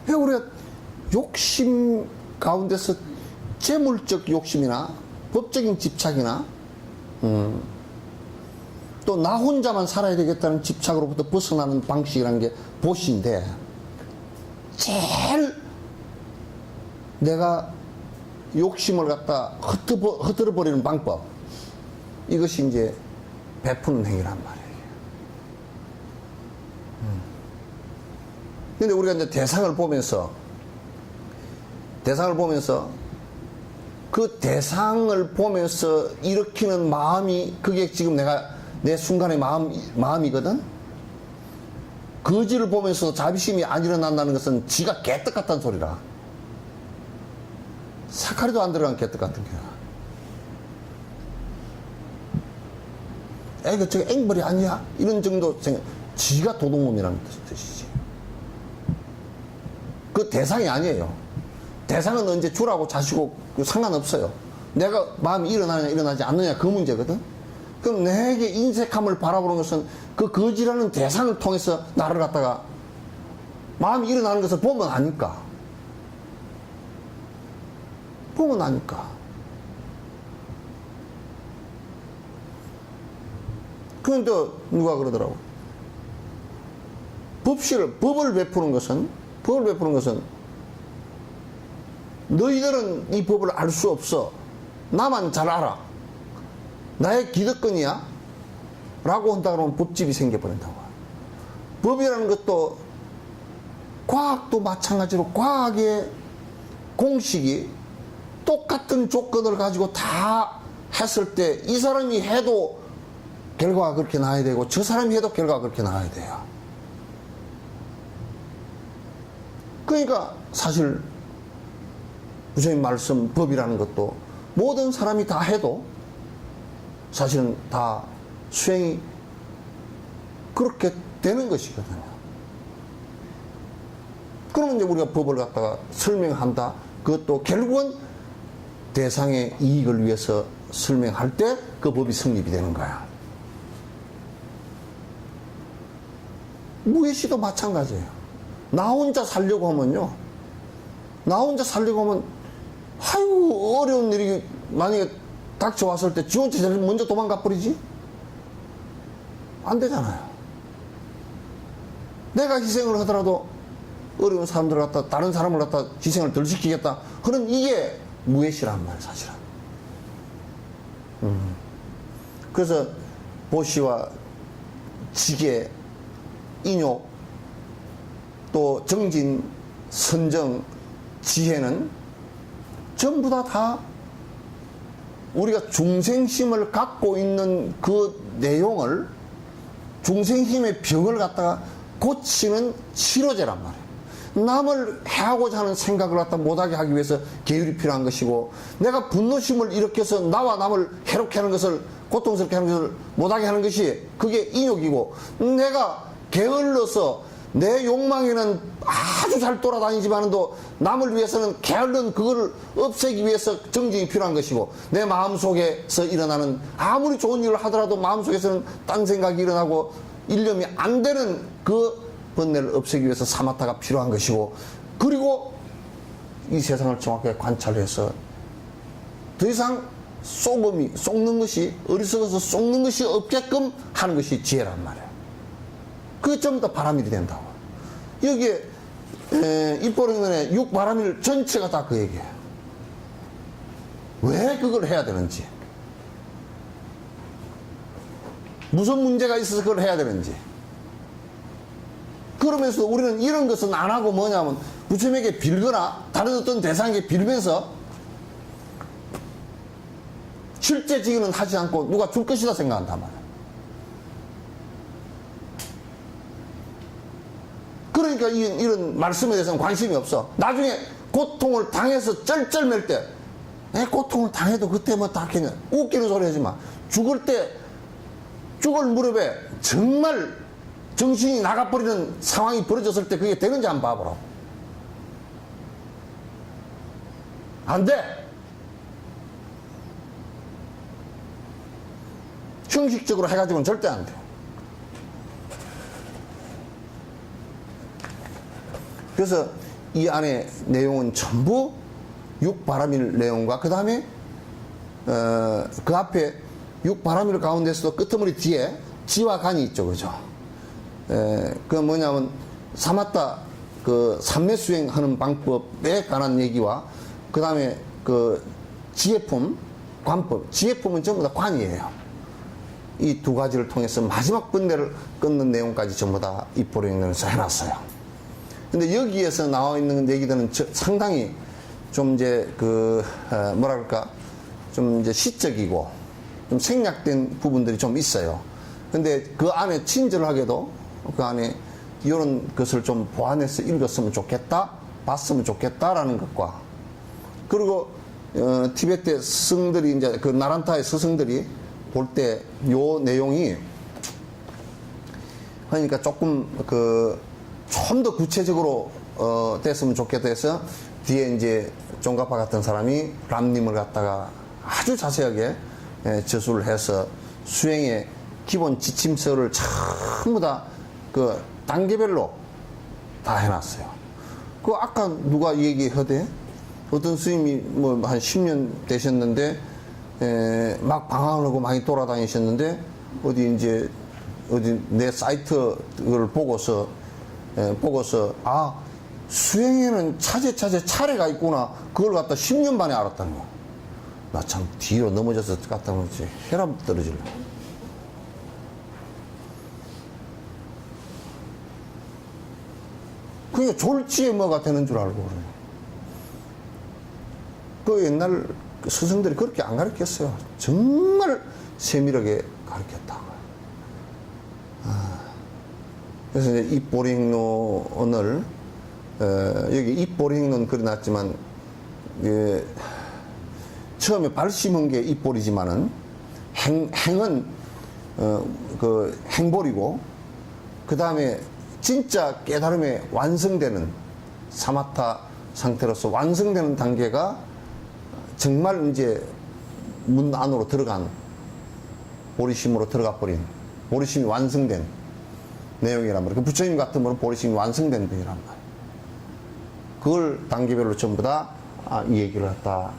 우리가 욕심 가운데서 재물적 욕심이나 법적인 집착이나 또 나 혼자만 살아야 되겠다는 집착으로부터 벗어나는 방식이라는 게 보시인데, 제일 내가 욕심을 갖다 흩어져 버리는 방법, 이것이 이제 베푸는 행위란 말이에요. 근데 우리가 이제 대상을 보면서 그 대상을 보면서 일으키는 마음이, 그게 지금 내 순간의 마음이거든? 거지를 보면서 자비심이 안 일어난다는 것은 지가 개떡 같다는 소리라. 사카리도 안 들어간 개떡 같은 거야. 에이, 저거 앵벌이 아니야? 이런 정도 생각, 지가 도둑놈이라는 뜻이지. 그 대상이 아니에요. 대상은 언제 주라고 자시고 상관없어요. 내가 마음이 일어나느냐 일어나지 않느냐, 그 문제거든. 그럼 내게 인색함을 바라보는 것은 그 거지라는 대상을 통해서 나를 갖다가 마음이 일어나는 것을 보면 아니까. 그런데 누가 그러더라고. 법을 베푸는 것은 너희들은 이 법을 알 수 없어. 나만 잘 알아. 나의 기득권이야? 라고 한다 그러면 법집이 생겨버린다고. 법이라는 것도, 과학도 마찬가지로 과학의 공식이 똑같은 조건을 가지고 다 했을 때 이 사람이 해도 결과가 그렇게 나와야 되고 저 사람이 해도 결과가 그렇게 나와야 돼요. 그러니까 사실 부처님 말씀 법이라는 것도 모든 사람이 다 해도 사실은 다 수행이 그렇게 되는 것이거든요. 그러면 이제 우리가 법을 갖다가 설명한다. 그것도 결국은 대상의 이익을 위해서 설명할 때 그 법이 성립이 되는 거야. 무예시도 마찬가지예요. 나 혼자 살려고 하면 아이고 어려운 일이 만약에 닥쳐왔을 때 지 혼자 제일 먼저 도망가 버리지? 안 되잖아요. 내가 희생을 하더라도 어려운 사람들을 갖다, 다른 사람을 갖다 희생을 덜 시키겠다. 그런 이게 무예시란 말이에요, 사실은. 그래서 보시와 지계, 인욕, 또 정진, 선정, 지혜는 전부 다 우리가 중생심을 갖고 있는 그 내용을, 중생심의 병을 갖다가 고치는 치료제란 말이에요. 남을 해하고자 하는 생각을 갖다 못하게 하기 위해서 계율이 필요한 것이고, 내가 분노심을 일으켜서 나와 남을 해롭게 하는 것을, 고통스럽게 하는 것을 못하게 하는 것이 그게 인욕이고, 내가 게을러서 내 욕망에는 아주 잘 돌아다니지만도 남을 위해서는 게을른 그거를 없애기 위해서 정진이 필요한 것이고, 내 마음속에서 일어나는 아무리 좋은 일을 하더라도 마음속에서는 딴 생각이 일어나고 일념이 안 되는 그 번뇌를 없애기 위해서 사마타가 필요한 것이고, 그리고 이 세상을 정확하게 관찰해서 더 이상 속는 것이, 어리석어서 속는 것이 없게끔 하는 것이 지혜란 말이에요. 그게 전부 다 바람일이 된다고. 여기에 입보령론의 육바람일 전체가 다 그 얘기예요. 왜 그걸 해야 되는지, 무슨 문제가 있어서 그걸 해야 되는지. 그러면서 우리는 이런 것은 안 하고 뭐냐면 부처님에게 빌거나 다른 어떤 대상에게 빌면서 실제 지기는 하지 않고 누가 줄 것이다 생각한단 말이에요. 그러니까 이런 말씀에 대해서는 관심이 없어. 나중에 고통을 당해서 쩔쩔맬 때, 내 고통을 당해도 그때 뭐 다 그냥 웃기는 소리 하지 마. 죽을 때, 죽을 무렵에 정말 정신이 나가버리는 상황이 벌어졌을 때 그게 되는지 한번 봐보라고. 안 돼. 형식적으로 해가지고는 절대 안 돼. 그래서 이 안에 내용은 전부 육바람일 내용과 그 다음에 그 앞에 육바람일 가운데서도 끄트머리 뒤에 지와 간이 있죠, 그죠? 그 뭐냐면 사마타 그 삼매 수행하는 방법에 관한 얘기와 그 다음에 그 지혜품, 관법, 지혜품은 전부 다 관이에요. 이 두 가지를 통해서 마지막 번뇌를 끊는 내용까지 전부 다 입보령론에서 해놨어요. 근데 여기에서 나와 있는 얘기들은 상당히 좀 이제 뭐랄까 좀 이제 시적이고 좀 생략된 부분들이 좀 있어요. 근데 그 안에 친절하게도 그 안에 이런 것을 좀 보완해서 읽었으면 좋겠다, 봤으면 좋겠다라는 것과, 그리고 티베트 스승들이 이제 그 나란타의 스승들이 볼 때 요 내용이 그러니까 조금 좀 더 구체적으로 됐으면 좋겠다 해서 뒤에 이제 종가파 같은 사람이 람님을 갖다가 아주 자세하게 저술을 해서 수행의 기본 지침서를 전부 다 그 단계별로 다 해놨어요. 그 아까 누가 얘기하대? 어떤 스님이 뭐 한 10년 되셨는데 막 방황을 하고 많이 돌아다니셨는데 어디 내 사이트를 보고서 아, 수행에는 차제 차례가 있구나. 그걸 갖다 10년 만에 알았다는 거. 나 참 뒤로 넘어져서 갖다 놓지. 혈압 떨어질래. 그게 졸지에 뭐가 되는 줄 알고 그래요. 그 옛날 스승들이 그렇게 안 가르쳤어요. 정말 세밀하게 가르쳤다고. 그래서 이제 입보리행론을 여기 입보리행론 그려놨지만 처음에 발심한 게 입보리지만은 행은 그 행보리고, 그 다음에 진짜 깨달음에 완성되는 사마타 상태로서 완성되는 단계가 정말 이제 문 안으로 들어간 보리심으로 들어가 버린, 보리심이 완성된 내용이란 말이에요. 그 부처님 같은 분은 보리심이 완성된 분이란 말이에요. 그걸 단계별로 전부 다 이 얘기를 갖다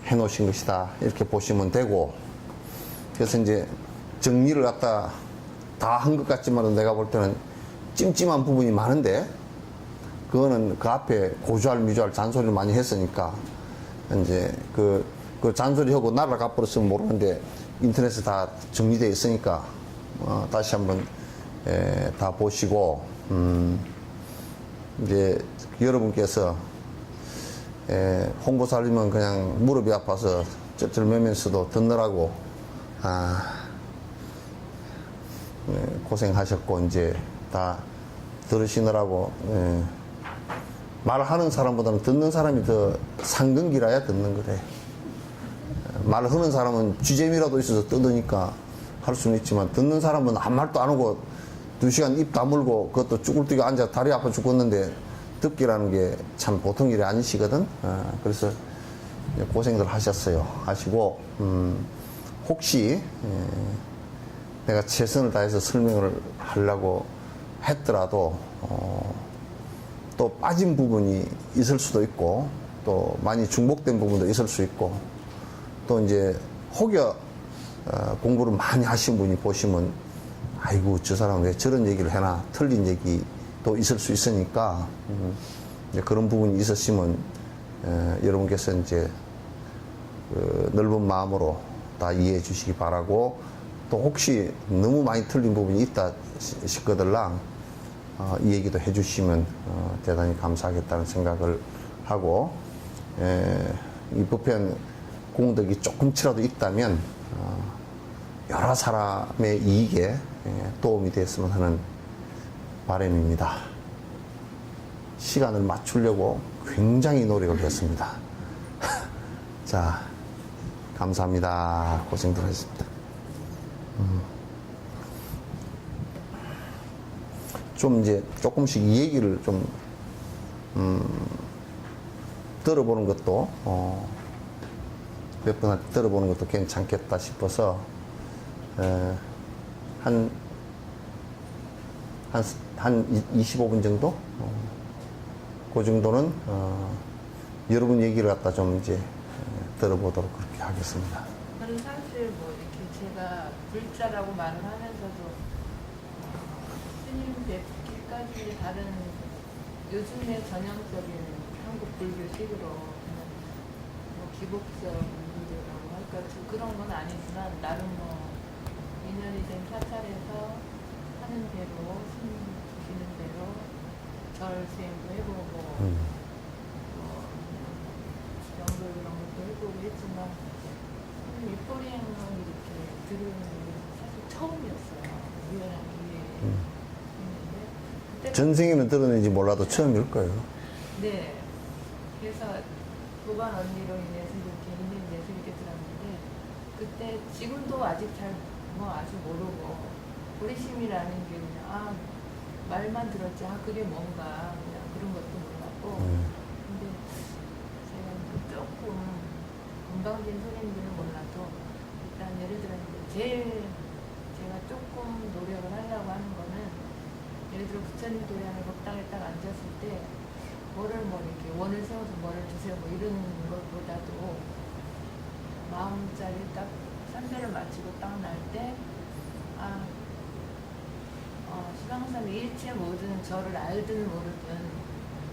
해 놓으신 것이다, 이렇게 보시면 되고, 그래서 이제 정리를 갖다 다 한 것 같지만 내가 볼 때는 찜찜한 부분이 많은데, 그거는 그 앞에 고주할 미주할 잔소리를 많이 했으니까 이제 그 잔소리하고 날아가 버렸으면 모르는데 인터넷에 다 정리되어 있으니까 다시 한번 다 보시고, 이제 여러분께서 홍보살림은 그냥 무릎이 아파서 쩔쩔매면서도 듣느라고 고생하셨고, 이제 다 들으시느라고 말하는 사람보다는 듣는 사람이 더 상근기라야 듣는 거래. 말하는 사람은 쥐재미라도 있어서 뜯으니까 할 수는 있지만, 듣는 사람은 아무 말도 안 하고 2시간 입 다물고 그것도 쭈글쭈글 앉아 다리 아파 죽겠는데 듣기라는 게 참 보통 일이 아니시거든. 그래서 고생들 하셨어요. 하시고 혹시 내가 최선을 다해서 설명을 하려고 했더라도 또 빠진 부분이 있을 수도 있고 또 많이 중복된 부분도 있을 수 있고 또 이제 혹여 공부를 많이 하신 분이 보시면 아이고 저 사람 왜 저런 얘기를 해나 틀린 얘기도 있을 수 있으니까 이제 그런 부분이 있으시면 여러분께서 이제 넓은 마음으로 다 이해해 주시기 바라고 또 혹시 너무 많이 틀린 부분이 있다 싶거들랑 이 얘기도 해 주시면 대단히 감사하겠다는 생각을 하고 이 부편 공덕이 조금치라도 있다면 여러 사람의 이익에 도움이 됐으면 하는 바람입니다. 시간을 맞추려고 굉장히 노력을 했습니다. 자, 감사합니다. 고생들 하셨습니다. 좀 이제 조금씩 이 얘기를 좀 들어보는 것도 몇 번한테 들어보는 것도 괜찮겠다 싶어서 한 25분 정도? 그 정도는 여러분 얘기를 갖다 좀 이제 들어보도록 그렇게 하겠습니다. 저는 사실 뭐 이렇게 제가 불자라고 말을 하면서도 스님 뵙기까지 다른 요즘의 전형적인 한국 불교식으로 그냥 뭐 기복적 문제라고 할까 그런 건 아니지만 나름 뭐 인연이 된 사찰에서 하는 대로 스님 주시는 대로 절 수행도 해보고 연글 이런 것도 해보고 했지만 윗보리행을 이렇게 들은 게 사실 처음이었어요. 우연한 기회에 했는데 전생에는 들었는지 몰라도 처음일 거예요. 네. 그래서 도반 언니로 인해서 이렇게 있는 예술 이렇게 들었는데 그때 지금도 아직 잘 뭐 아직 모르고 보리심이라는 게 그냥 말만 들었지 그게 뭔가 그냥 그런 것도 몰랐고 근데 제가 조금 건방진 소리들은 몰라도 일단 예를 들어 제일 제가 조금 노력을 하려고 하는 거는 예를 들어 부처님 도량을 법당에 딱 앉았을 때 뭐를 뭐 이렇게 원을 세워서 뭐를 주세요 뭐 이런 것보다도 마음자리 딱 선배를 마치고 딱 날 때 수강사의 일체 모든 저를 알든 모르든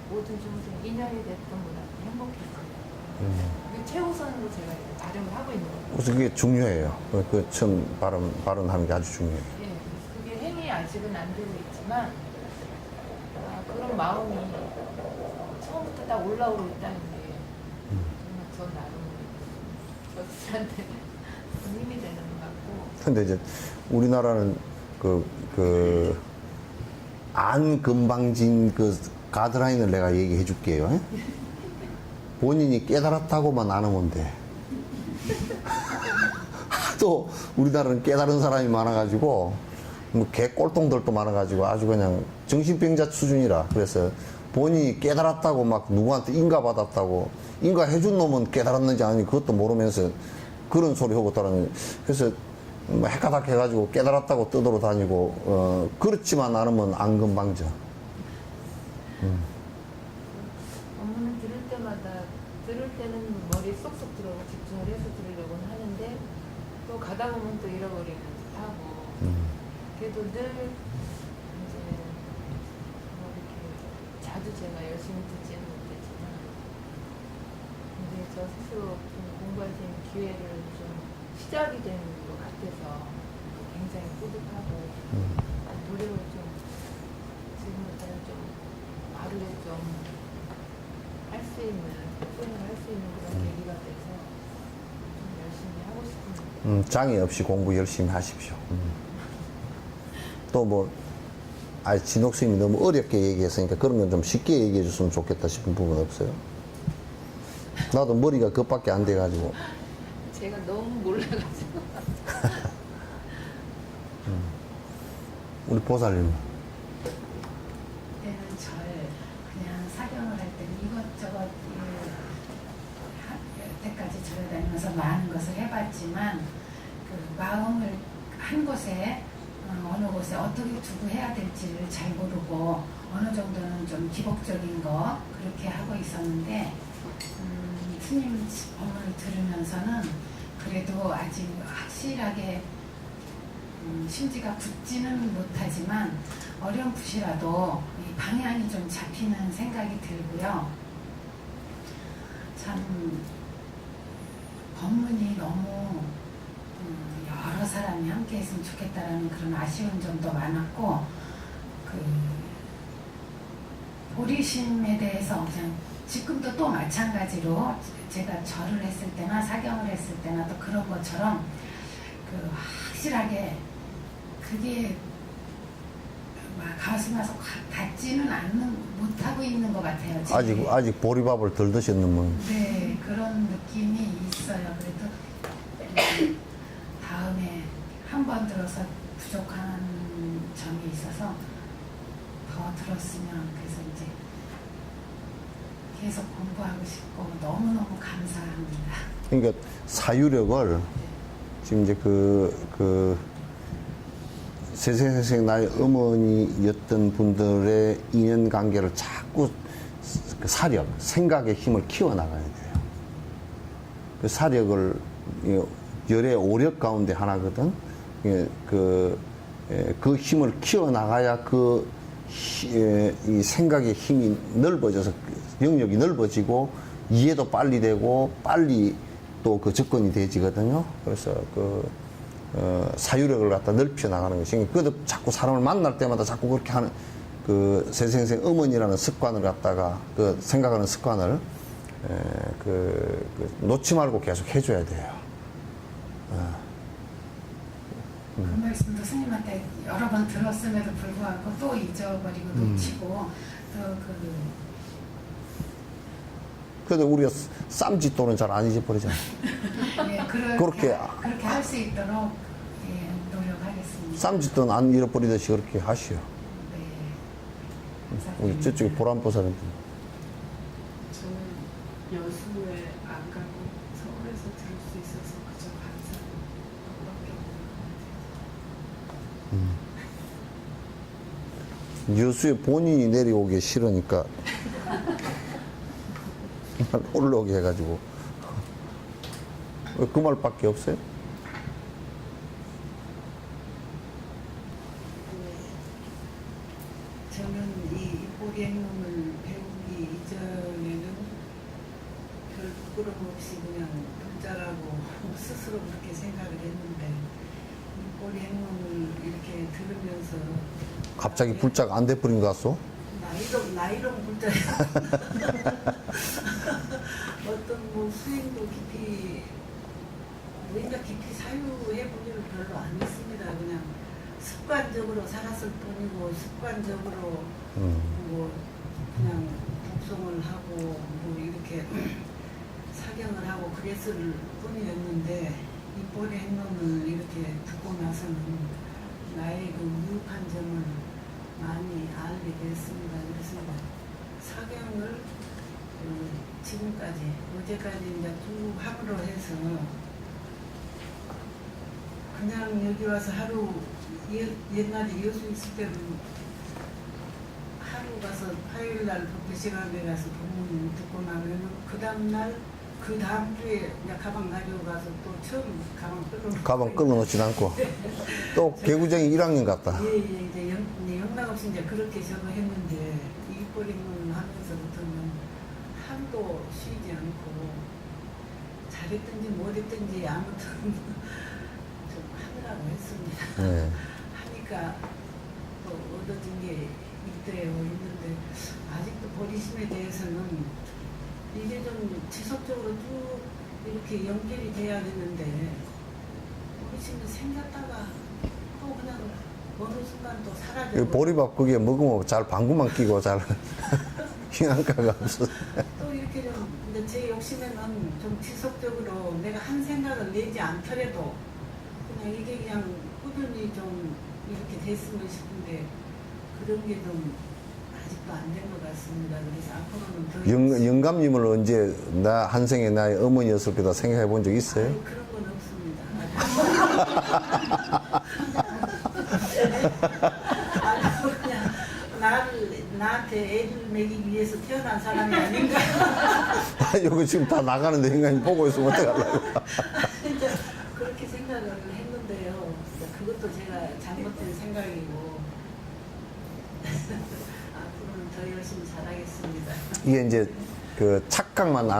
모든 중생 인연이 됐던 분한테 행복했어요. 그게 최우선으로 제가 발음을 하고 있는 거예요. 그래서 그게 중요해요. 그 처음 발언하는 게 아주 중요해요. 예, 그게 행위 아직은 안 되고 있지만 그런 마음이 처음부터 딱 올라오고 있다는 게 정말 저 나름 저 스스로한테 힘이 되는 것 같고. 근데 이제 우리나라는 안 금방진 가드라인을 내가 얘기해 줄게요. 본인이 깨달았다고만 안 하면 돼. 또 우리나라는 깨달은 사람이 많아가지고 뭐 개꼴통들도 많아가지고 아주 그냥 정신병자 수준이라. 그래서 본인이 깨달았다고 막 누구한테 인가받았다고 인가해준 놈은 깨달았는지 아니 그것도 모르면서 그런 소리 하고 따라는. 그래서 뭐 헷가닥 해가지고 깨달았다고 떠돌아 다니고 그렇지만 않으면 안 금방져. 업무는 들을 때마다 들을 때는 머리 쏙쏙 들어오고 집중을 해서 들으려고는 하는데 또 가다 보면 또 잃어버리는 듯하고 그래도 늘 이제 뭐 이렇게 자주 제가 열심히 듣지는 못했지만 근데 저 스스로 좀 공부할 수 있는 기회를 좀 시작이 된 것 같아서 굉장히 뿌듯하고 노력을 좀 지금부터는 좀 바르게 좀 할 수 있는, 수행을 할 수 있는 그런 계기가 돼서 좀 열심히 하고 싶습니다. 장애 없이 공부 열심히 하십시오. 또 뭐, 진옥 스님이 너무 어렵게 얘기했으니까 그런 건 좀 쉽게 얘기해 줬으면 좋겠다 싶은 부분 없어요? 나도 머리가 그것밖에 안 돼가지고. 제가 너무 몰라가지고. 우리 보살님. 그때는 절 그냥 사경을 할 때는 이것저것 여태까지 절에 다니면서 많은 것을 해봤지만 그 마음을 한 곳에 어느 곳에 어떻게 두고 해야 될지를 잘 모르고 어느 정도는 좀 기복적인 거 그렇게 하고 있었는데 스님 법문을 들으면서는 그래도 아직 확실하게 심지가 굳지는 못하지만 어렴풋이라도 이 방향이 좀 잡히는 생각이 들고요. 참 법문이 너무 여러 사람이 함께 했으면 좋겠다라는 그런 아쉬운 점도 많았고 그 보리심에 대해서 그냥 지금도 또 마찬가지로 제가 절을 했을 때나 사경을 했을 때나 또 그런 것처럼 그 확실하게 그게 막 가슴에 와서 닿지는 못하고 있는 것 같아요. 지금. 아직 보리밥을 덜 드셨는 분. 네, 그런 느낌이 있어요. 그래도 다음에 한 번 들어서 부족한 점이 있어서 더 들었으면 그래서 이제 계속 공부하고 싶고 너무너무 감사합니다. 그러니까 사유력을 지금 이제 세생생 나의 어머니였던 분들의 인연관계를 자꾸 그 사력, 생각의 힘을 키워나가야 돼요. 그 사력을 열의 오력 가운데 하나거든. 그 힘을 키워나가야 이 생각의 힘이 넓어져서 영역이 넓어지고 이해도 빨리 되고 빨리 또 그 접근이 되지거든요. 그래서 사유력을 갖다 넓혀 나가는 것이 그것도 자꾸 사람을 만날 때마다 자꾸 그렇게 하는 그 세생생 어머니라는 습관을 갖다가 그 생각하는 습관을 놓지 말고 계속 해줘야 돼요. 그 말씀도 스님한테 여러 번 들었음에도 불구하고 또 잊어버리고 놓치고 그래도 우리가 쌈짓돈은 잘 안 잊어버리잖아요. 예, 그렇게 할 수 있도록 예, 노력하겠습니다. 쌈짓돈 안 잃어버리듯이 그렇게 하시오. 네. 우리 저쪽에 보람보살님. 저는 여수에 안 가고 서울에서 들을 수 있어서 그저 감사밖에 없는 것 같아요. 여수에 본인이 내려오기 싫으니까 올라오게 해가지고 그 말밖에 없어요? 저는 이 보리 행동을 배우기 이전에는 별 부끄럼 없이 그냥 독자라고 스스로 그렇게 생각을 했는데 이 보리 행동을 이렇게 들으면서 갑자기 불자가 안 돼버린 것 같소? 나이롱 불자야. 어떤 뭐 수행도 깊이 뭔가 깊이 사유해 보기를 별로 안 했습니다. 그냥 습관적으로 살았을 뿐이고 습관적으로 뭐 그냥 독송을 하고 뭐 이렇게 사경을 하고 그랬을 뿐이었는데 이 보리 행론을 이렇게 듣고 나서는 나의 그 미흡한 점을 많이 알게 됐습니다. 그래서 사경을 지금까지 어제까지 이제 쭉 함으로 해서 그냥 여기 와서 하루 옛날에 여수 있을 때는 하루 가서 화요일 날 법회 시간에 가서 법문 듣고 나면은 그 다음날 그 다음 주에 이제 가방 가지고 가서 또 처음 가방 끊어놓진 않고 또 개구쟁이 1학년 같다. 예, 이제 영락 없이 이제 그렇게 저거 했는데 이익버리는 하면서부터는 하루도 쉬지 않고 잘했든지 못했든지 아무튼 좀 하느라고 했습니다. 네. 하니까 또 얻어진 게 있대요. 있는데 아직도 보리심에 대해서는 이게 좀 지속적으로 쭉 이렇게 연결이 돼야 되는데 보리심이 생겼다가 또 그냥 어느 순간 또 사라져. 보리밥 그게 먹으면 잘 방구만 끼고 잘 희망가가 없어. 또 이렇게 좀 근데 제 욕심에는 좀 지속적으로 내가 한 생각을 내지 않더라도 그냥 이게 그냥 꾸준히 좀 이렇게 됐으면 싶은데 그런 게 좀 아직도 안 된 것 같습니다. 그래서 앞으로는 더 영감님을 언제 나 한생에 나의 어머니였을 거다 생각해 본 적 있어요? 아니, 그런 건 없습니다. 아니, 그냥 나한테 애를 먹이기 위해서 태어난 사람이 아닌가. 아, 이거 지금 다 나가는데 인간이 보고 있으면 어떡하려고. 진짜 그렇게 생각을 했는데요. 그것도 제가 잘못된 생각이고 앞으로는 더 열심히 잘하겠습니다. 이게 이제 그 착각을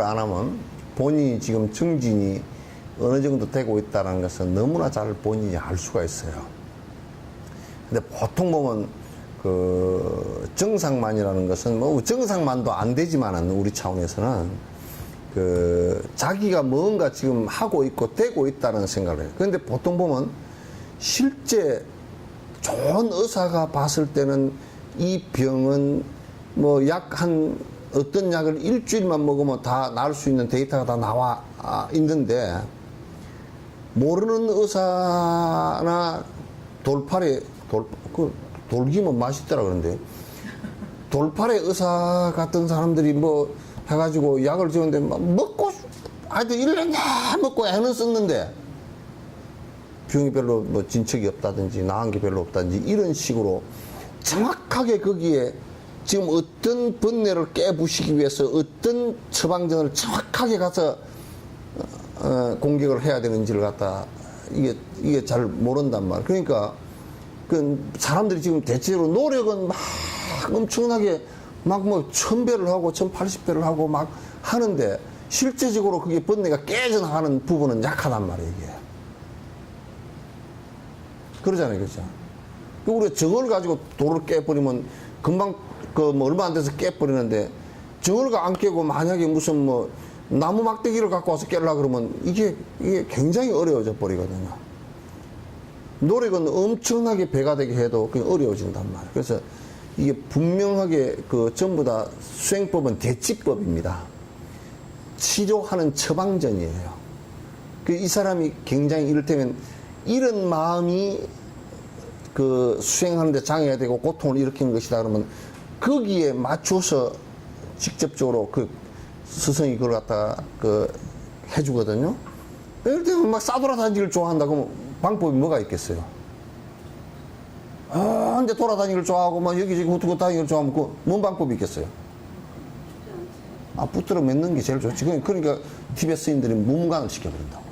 안 하면 본인이 지금 정진이 어느 정도 되고 있다는 것은 너무나 잘 본인이 알 수가 있어요. 근데 보통 보면 그 정상만이라는 것은 뭐 정상만도 안 되지만은 우리 차원에서는 그 자기가 뭔가 지금 하고 있고 되고 있다는 생각을 해요. 그런데 보통 보면 실제 좋은 의사가 봤을 때는 이 병은 뭐 약 한 어떤 약을 일주일만 먹으면 다 나을 수 있는 데이터가 다 나와 있는데 모르는 의사나 돌기면 맛있더라 그러는데 돌팔의 의사 같은 사람들이 뭐 해가지고 약을 지었는데 먹고 하여튼 1년 다 먹고 애는 썼는데 병이 별로 뭐 진척이 없다든지 나은 게 별로 없다든지 이런 식으로 정확하게 거기에 지금 어떤 번뇌를 깨부시기 위해서 어떤 처방전을 정확하게 가서 공격을 해야 되는지를 갖다 이게 잘 모른단 말이에요. 그러니까 그 사람들이 지금 대체로 노력은 막 엄청나게 막 뭐 1000배를 하고 1080배를 하고 막 하는데 실제적으로 그게 번뇌가 깨져나가는 부분은 약하단 말이에요, 이게. 그러잖아요, 그죠? 우리가 정을 가지고 돌을 깨버리면 금방 그 뭐 얼마 안 돼서 깨버리는데 정을 안 깨고 만약에 무슨 뭐 나무 막대기를 갖고 와서 깨려고 그러면 이게 굉장히 어려워져 버리거든요. 노력은 엄청나게 배가 되게 해도 그게 어려워진단 말이에요. 그래서 이게 분명하게 그 전부 다 수행법은 대치법입니다. 치료하는 처방전이에요. 그 이 사람이 굉장히 이를테면 이런 마음이 그 수행하는데 장애가 되고 고통을 일으키는 것이다 그러면 거기에 맞춰서 직접적으로 그 스승이 그걸 갖다가 그 해주거든요. 예를 들면 막 싸돌아다니기를 좋아한다 그러면 방법이 뭐가 있겠어요? 근데 돌아다니기를 좋아하고 막 여기저기 후투고 다니기를 좋아하면 그 뭔 방법이 있겠어요? 붙들어 맺는 게 제일 좋지. 그러니까 티베트 스님들이 무무간을 시켜버린다고.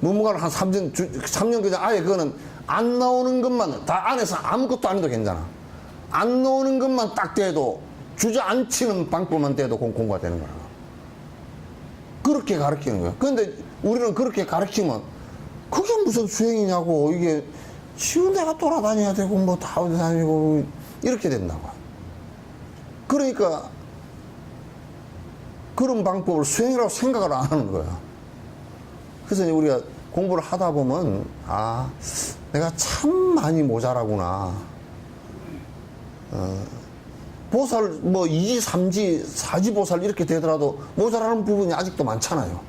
무무간을 한 3년 그냥 아예 그거는 안 나오는 것만 다 안에서 아무것도 안 해도 괜찮아. 안 나오는 것만 딱 돼도 주저앉히는 방법만 돼도 공부가 되는 거야. 그렇게 가르치는 거야. 그런데 우리는 그렇게 가르치면 그게 무슨 수행이냐고. 이게 지금 내가 돌아다녀야 되고 뭐 다 어디 다니고 이렇게 된다고. 그러니까 그런 방법을 수행이라고 생각을 안 하는 거야. 그래서 이제 우리가 공부를 하다 보면 내가 참 많이 모자라구나. 보살 뭐 2지, 3지, 4지 보살 이렇게 되더라도 모자라는 부분이 아직도 많잖아요.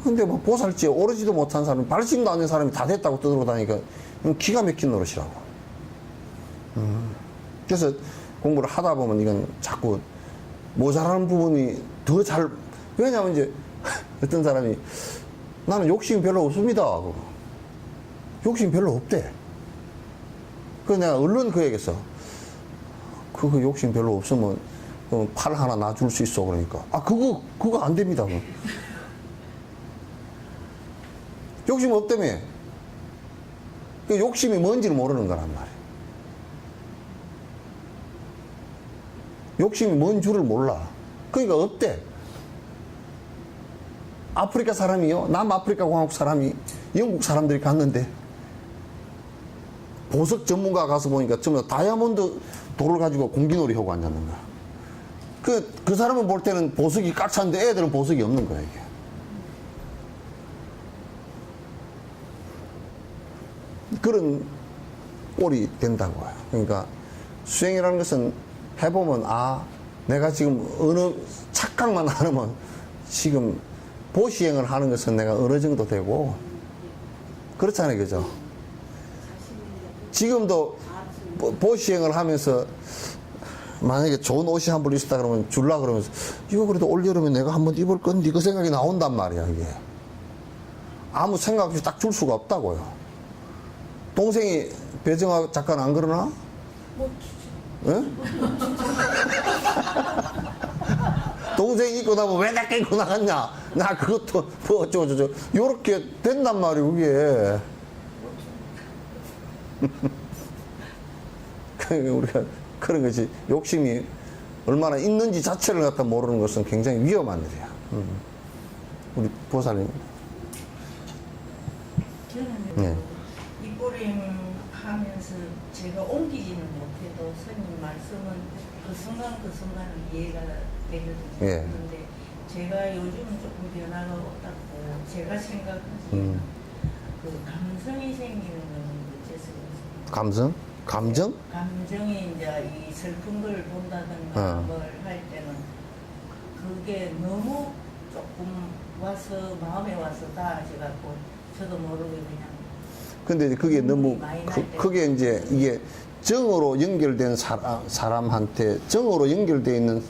근데 뭐 보살지에 오르지도 못한 사람이 발심도 안 된 사람이 다 됐다고 떠들어다니까 기가 막힌 노릇이라고. 그래서 공부를 하다 보면 이건 자꾸 모자라는 부분이 더 잘, 왜냐면 이제 어떤 사람이 나는 욕심이 별로 없습니다. 욕심이 별로 없대. 그래서 내가 얼른 그 얘기했어. 그거 욕심 별로 없으면 팔 하나 놔줄 수 있어. 그러니까. 그거 안 됩니다. 욕심 없다며. 그 욕심이 뭔지를 모르는 거란 말이에요. 욕심이 뭔 줄을 몰라. 그러니까 없대. 아프리카 사람이요. 남아프리카 공화국 사람이 영국 사람들이 갔는데 보석 전문가 가서 보니까 전부 다이아몬드 돌을 가지고 공기놀이 하고 앉았는 거야. 그 사람은 볼 때는 보석이 꽉 찼는데 애들은 보석이 없는 거야, 이게. 그런 꼴이 된다고 해요. 그러니까 수행이라는 것은 해보면 내가 지금 어느 착각만 안 하면 지금 보시행을 하는 것은 내가 어느 정도 되고 그렇잖아요, 그죠? 자신이 지금도 보시행을 하면서 만약에 좋은 옷이 한 벌 있었다 그러면 줄라 그러면서 이거 그래도 올여름에 내가 한번 입을 건데 그 생각이 나온단 말이야, 이게. 아무 생각 없이 딱 줄 수가 없다고요. 동생이 배정아 작가는 안 그러나? 뭐 응? 동생이 입고 나면 왜 내가 입고 나갔냐? 나 그것도 뭐 어쩌고저쩌고 요렇게 된단 말이에요, 그게. 그러니까 우리가 그런 것이 욕심이 얼마나 있는지 자체를 갖다 모르는 것은 굉장히 위험한 일이야. 우리 보살님. 저는 네. 입보림 하면서 제가 옮기지는 못해도 스님 말씀은 그 순간은 이해가 되거든요. 예. 그런데 제가 요즘은 조금 변화가 없다고 제가 생각하기에는 그 감성이 생기는 건 어째서 감성? 감정? 감정이 이제 이 슬픈 걸 본다든가 뭘 할 때는 그게 너무 조금 와서 마음에 와서 닿아져갖고 저도 모르게 그냥 근데 이제 그게 너무 많이 날 때. 그게 이제 이게 정으로 연결된 사람한테 정으로 연결되어 있는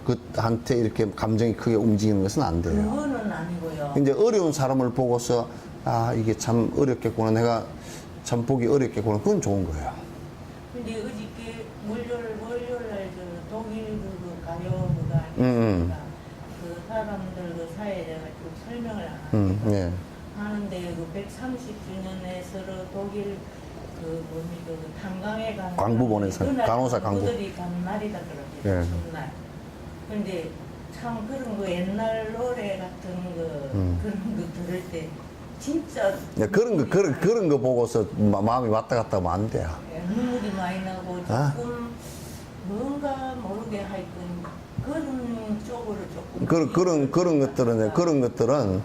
그한테 이렇게 감정이 크게 움직이는 것은 안 돼요. 그거는 아니고요. 이제 어려운 사람을 보고서 아 이게 참 어렵겠구나, 내가 참 보기 어렵겠구나, 그건 좋은 거예요. 근데 어저께 월요일날 저 독일 그 가요가 아니었습니까? 그 사람들 그 사회자가 쭉 설명을 하는데 예. 하는데 그 130주년에 서로 독일 그 뭡니까 그 탄광에 간 광부본에서 그날 간호사 광부. 그들이 간 날이다 그러죠. 예. 첫날. 근데 참 그런 거 옛날 노래 같은 거 그런 거 들을 때 진짜 야, 그런 거 보고서 마음이 왔다 갔다 하면 안 돼요. 눈물이 많이 나고 조금 아. 뭔가 모르게 하여튼 그런 쪽으로 조금 그런 것들은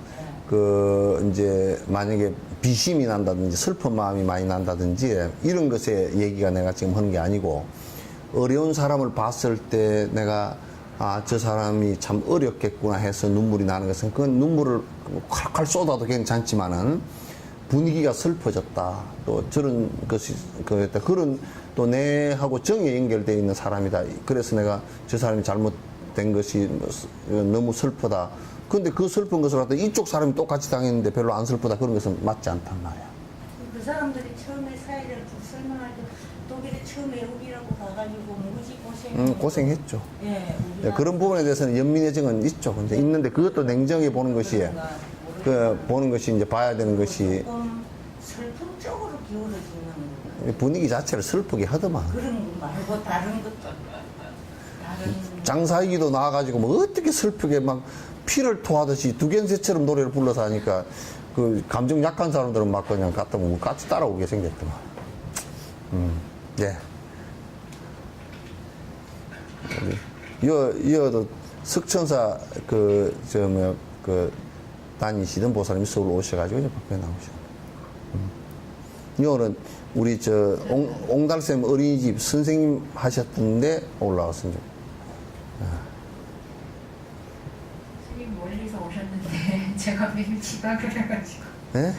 그 이제 만약에 비심이 난다든지 슬픈 마음이 많이 난다든지 이런 것에 얘기가 내가 지금 하는 게 아니고, 어려운 사람을 봤을 때 내가 아, 저 사람이 참 어렵겠구나 해서 눈물이 나는 것은 그건 눈물을 칼칼 쏟아도 괜찮지만은 분위기가 슬퍼졌다. 또 저런 것이 그런 또 내하고 정에 연결되어 있는 사람이다. 그래서 내가 저 사람이 잘못된 것이 너무 슬프다. 근데 그 슬픈 것을 갖다 이쪽 사람이 똑같이 당했는데 별로 안 슬프다. 그런 것은 맞지 않단 말이야. 그 사람들이 처음에 사회를 쭉 설명할 때 독일에 처음에 여기라고 가가지고 무지 고생했죠. 예, 예, 그런 부분에 대해서는 연민의 정은 있죠. 근데 있는데 그것도 냉정히 보는 것이 보는 것이 이제 봐야 되는 것이 조금 슬픈 쪽으로 기울어지는 거. 분위기 자체를 슬프게 하더만. 그런 거 말고 다른 것도 다른 장사이기도 나와가지고 뭐 어떻게 슬프게 막 피를 토하듯이 두견새처럼 노래를 불러서 하니까 그 감정 약한 사람들은 막 그냥 갖다 보면 같이 따라오게 생겼더만. 예. 이어도 석천사 다니시던 보살님이 서울 오셔가지고 이제 밖에 나오셨네. 이거는 우리 옹달샘 어린이집 선생님 하셨던데 올라왔습니다. 스님 멀리서 오셨는데 제가 매일 지각을 해가지고 네?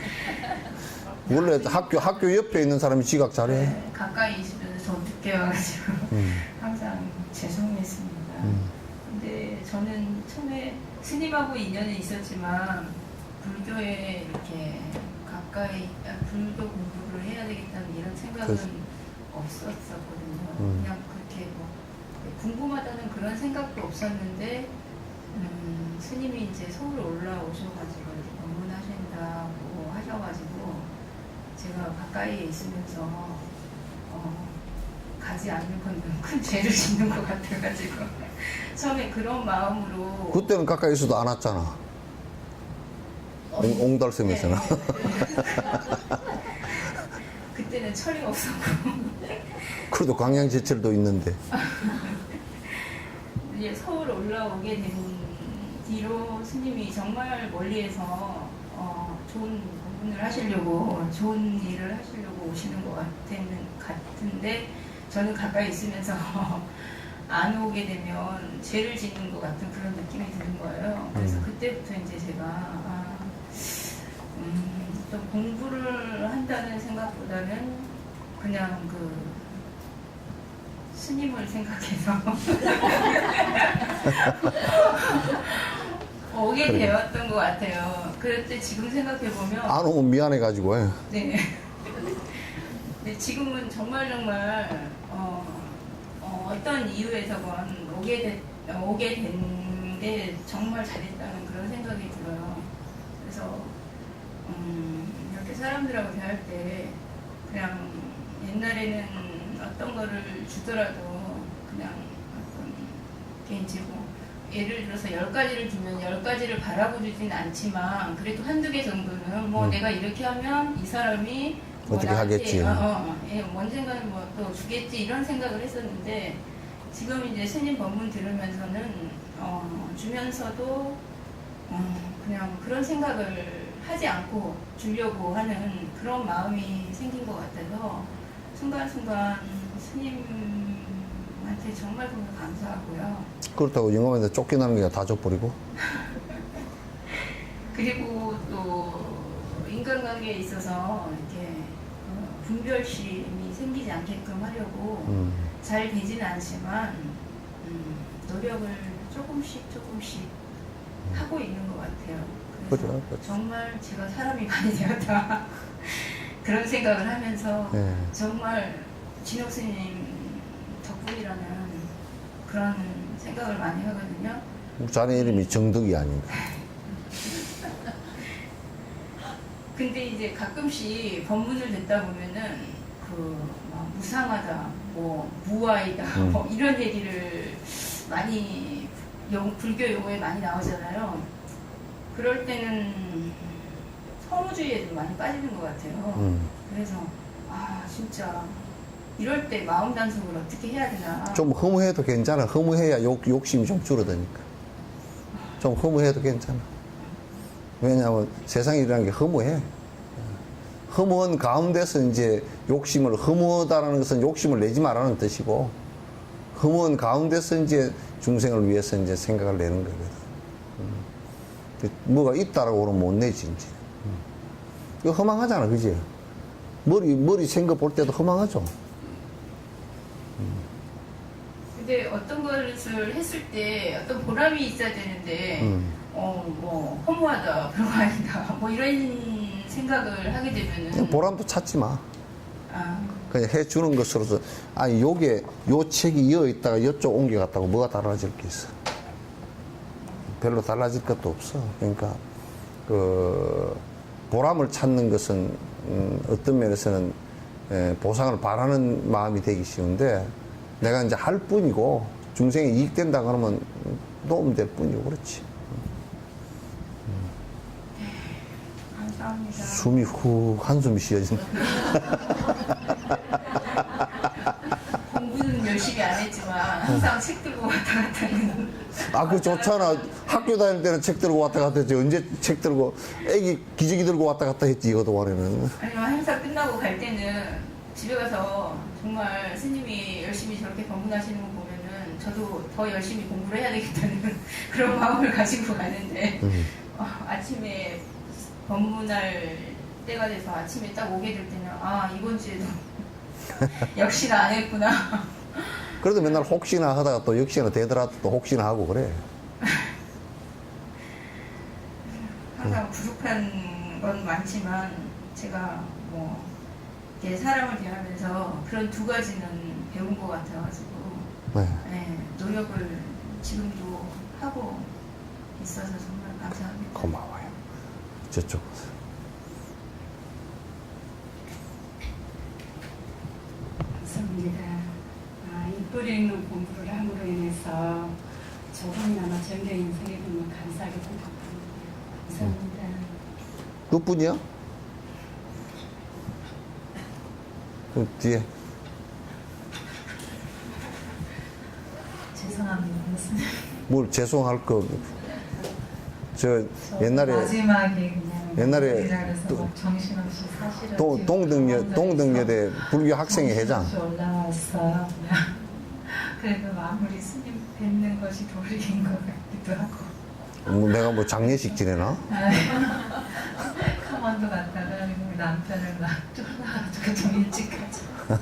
원래 학교 옆에 있는 사람이 지각 잘해. 가까이 있으면서 더 늦게 와가지고 항상 죄송했습니다. 근데 저는 처음에 스님하고 인연은 있었지만 불교에 이렇게 가까이 불교 공부를 해야 되겠다는 이런 생각은 없었었거든요. 그냥 그렇게 뭐 궁금하다는 그런 생각도 없었는데 스님이 이제 서울 올라오셔가지고 이렇게 방문하신다고 하셔가지고 제가 가까이에 있으면서 가지 않는 건 큰 죄를 짓는 것 같아가지고 처음에 그런 마음으로 그때는 가까이 있어도 안 왔잖아. 옹달샘에서는. 그때는 철이 없었고 그래도 광양제철도 있는데. 이제 서울 올라오게 된 뒤로 스님이 정말 멀리에서 좋은 공부를 하시려고 좋은 일을 하시려고 오시는 것 같은데 저는 가까이 있으면서 안 오게 되면 죄를 짓는 것 같은 그런 느낌이 드는 거예요. 그래서 그때부터 이제 제가 어떤 공부를 한다는 생각보다는 그냥 그 스님을 생각해서 오게 그래. 되었던 것 같아요. 그때 지금 생각해 보면 안 오면 미안해가지고. 네. 근데 지금은 정말 어떤 이유에서건 오게 된 게 정말 잘했다는 그런 생각이 들어요. 그래서 이렇게 사람들하고 대할 때 그냥 옛날에는 어떤 거를 주더라도 그냥 어떤 개인지고 예를 들어서 10가지를 주면 10가지를 바라고 주진 않지만 그래도 한두 개 정도는 뭐 내가 이렇게 하면 이 사람이 뭐 어떻게 나한테, 하겠지. 언젠가는 뭐 또 주겠지 이런 생각을 했었는데 지금 이제 스님 법문 들으면서는 주면서도 그냥 그런 생각을 하지 않고 주려고 하는 그런 마음이 생긴 것 같아서 순간순간 스님한테 정말 감사하고요. 그렇다고 영감한테 쫓겨나는 게 다 줘버리고. 그리고 또 인간관계에 있어서 이렇게 분별심이 생기지 않게끔 하려고 잘 되지는 않지만 노력을 조금씩 하고 있는 것 같아요. 그래서 그죠, 그죠. 정말 제가 사람이 많이 되었다 그런 생각을 하면서 네. 정말 진옥 스님 덕분이라는 그런 생각을 많이 하거든요. 자네 이름이 정덕이 아닌가. 근데 이제 가끔씩 법문을 듣다 보면은 막 무상하다, 뭐 무아이다, 뭐 이런 얘기를 많이 불교 용어에 많이 나오잖아요. 그럴 때는 허무주의에 좀 많이 빠지는 것 같아요. 그래서 진짜 이럴 때 마음 단속을 어떻게 해야 되나. 좀 허무해도 괜찮아. 허무해야 욕심이 좀 줄어드니까. 좀 허무해도 괜찮아. 왜냐하면 세상이라는 게 허무해. 허무한 가운데서 이제 욕심을, 허무하다는 것은 욕심을 내지 말라는 뜻이고, 허무한 가운데서 이제 중생을 위해서 이제 생각을 내는 거거든. 뭐가 있다라고 그러면 못 내지, 이제. 이거 허망하잖아, 그지? 머리 생각 볼 때도 허망하죠. 근데 어떤 것을 했을 때 어떤 보람이 있어야 되는데, 뭐, 허무하다, 별거 아니다, 뭐 이런 생각을 하게 되면은. 보람도 찾지 마. 그냥 해주는 것으로서, 아니, 요 책이 이어 있다가 이쪽 옮겨갔다고 뭐가 달라질 게 있어. 별로 달라질 것도 없어. 그러니까, 보람을 찾는 것은, 어떤 면에서는, 보상을 바라는 마음이 되기 쉬운데, 내가 이제 할 뿐이고, 중생이 이익된다 그러면 도움될 뿐이고, 그렇지. 감사합니다. 숨이 한숨이 쉬어진다. 공부는 열심히 안 했지만 항상 책 들고 왔다 갔다 했는. 그거 좋잖아. 학교 다닐 때는 책 들고 왔다 갔다 했지. 언제 책 들고, 애기 기저귀 들고 왔다 갔다 했지, 그동안에는. 아니면 행사 끝나고 갈 때는 집에 가서 정말 스님이 열심히 저렇게 법문하시는 거 보면은 저도 더 열심히 공부를 해야 되겠다는 그런 마음을 가지고 가는데 아침에 법문할 때가 돼서 아침에 딱 오게 될 때는 이번 주에도 역시나 안 했구나. 그래도 맨날 혹시나 하다가 또 역시나 되더라도 또 혹시나 하고 그래. 항상 부족한 건 많지만 제가 뭐 이렇게 사람을 대하면서 그런 두 가지는 배운 것 같아가지고 네. 노력을 지금도 하고 있어서 정말 감사합니다. 고마워요. 저쪽. 감사합니다. 입벌에 있는 공부를 함으로 인해서 조금이나마 정경 인생에 보면 감사하게 생각합니다. 감사합니다. 그뿐이야? 그 뒤에. 죄송합니다. 무슨 뭘 죄송할 거. 옛날에. 마지막에 그냥 옛날에 그래서 또- 정신없이 사실은 동덕여대 불교 학생회 회장. 정신없이 올라왔어요. 그냥. 그래도 아무리 스님 뵙는 것이 도리인 것 같기도 하고. 내가 뭐 장례식 지내나? 창원도 갔다가 그리고 남편을 막 쫓아가지고 좀 일찍 가자.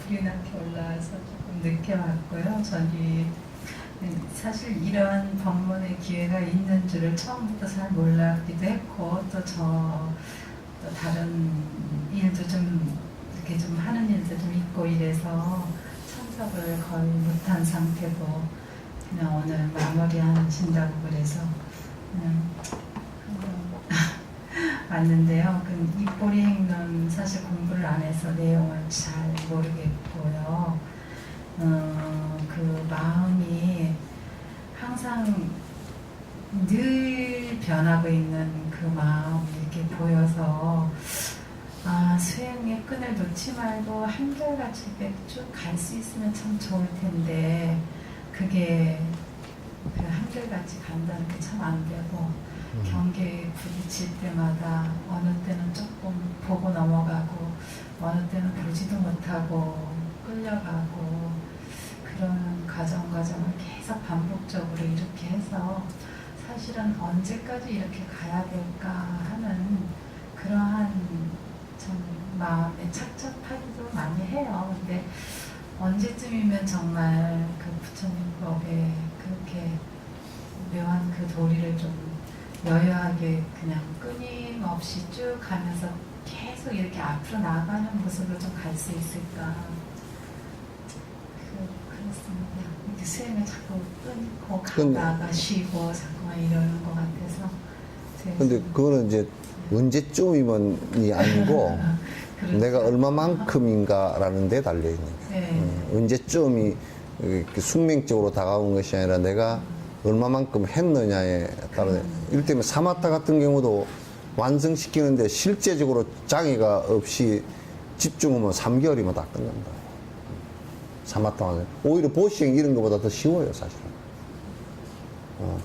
불이 나게 올라와서 조금 늦게 왔고요. 저기 사실 이런 방문의 기회가 있는 줄을 처음부터 잘 몰랐기도 했고 또 다른 일도 좀 이렇게 좀 하는 일도 좀 있고 이래서 참석을 거의 못한 상태고 그냥 오늘 마무리하신다고 그래서 그냥 왔는데요. 그 입꼬리 행론 사실 공부를 안 해서 내용을 잘 모르겠고요. 그 마음이 항상 늘 변하고 있는 그 마음이 이렇게 보여서 수행의 끈을 놓지 말고 한결같이 쭉 갈 수 있으면 참 좋을 텐데 그게 그 한결같이 간다는 게 참 안 되고 경계에 부딪힐 때마다 어느 때는 조금 보고 넘어가고 어느 때는 보지도 못하고 끌려가고 그런 과정을 계속 반복적으로 이렇게 해서 사실은 언제까지 이렇게 가야 될까 하는 그러한 참 마음에 착잡하기도 많이 해요. 근데 언제쯤이면 정말 그 부처님 법에 그렇게 묘한 그 도리를 좀 여유하게 그냥 끊임없이 쭉 가면서 계속 이렇게 앞으로 나아가는 모습으로 좀 갈 수 있을까. 그렇습니다. 이렇게 수행을 자꾸 끊고 가다가 쉬고 자꾸만 이러는 것 같아서. 근데 그거는 이제 언제쯤이면이 아니고 그렇죠. 내가 얼마만큼인가라는 데 달려 있는 거예요. 네. 언제쯤이 이렇게 숙명적으로 다가온 것이 아니라 내가 얼마만큼 했느냐에 따라 이를테면 사마타 같은 경우도 완성시키는데 실제적으로 장애가 없이 집중하면 3개월이면 다 끝난다. 사마타 완성. 오히려 보시행 이런 것보다 더 쉬워요, 사실은.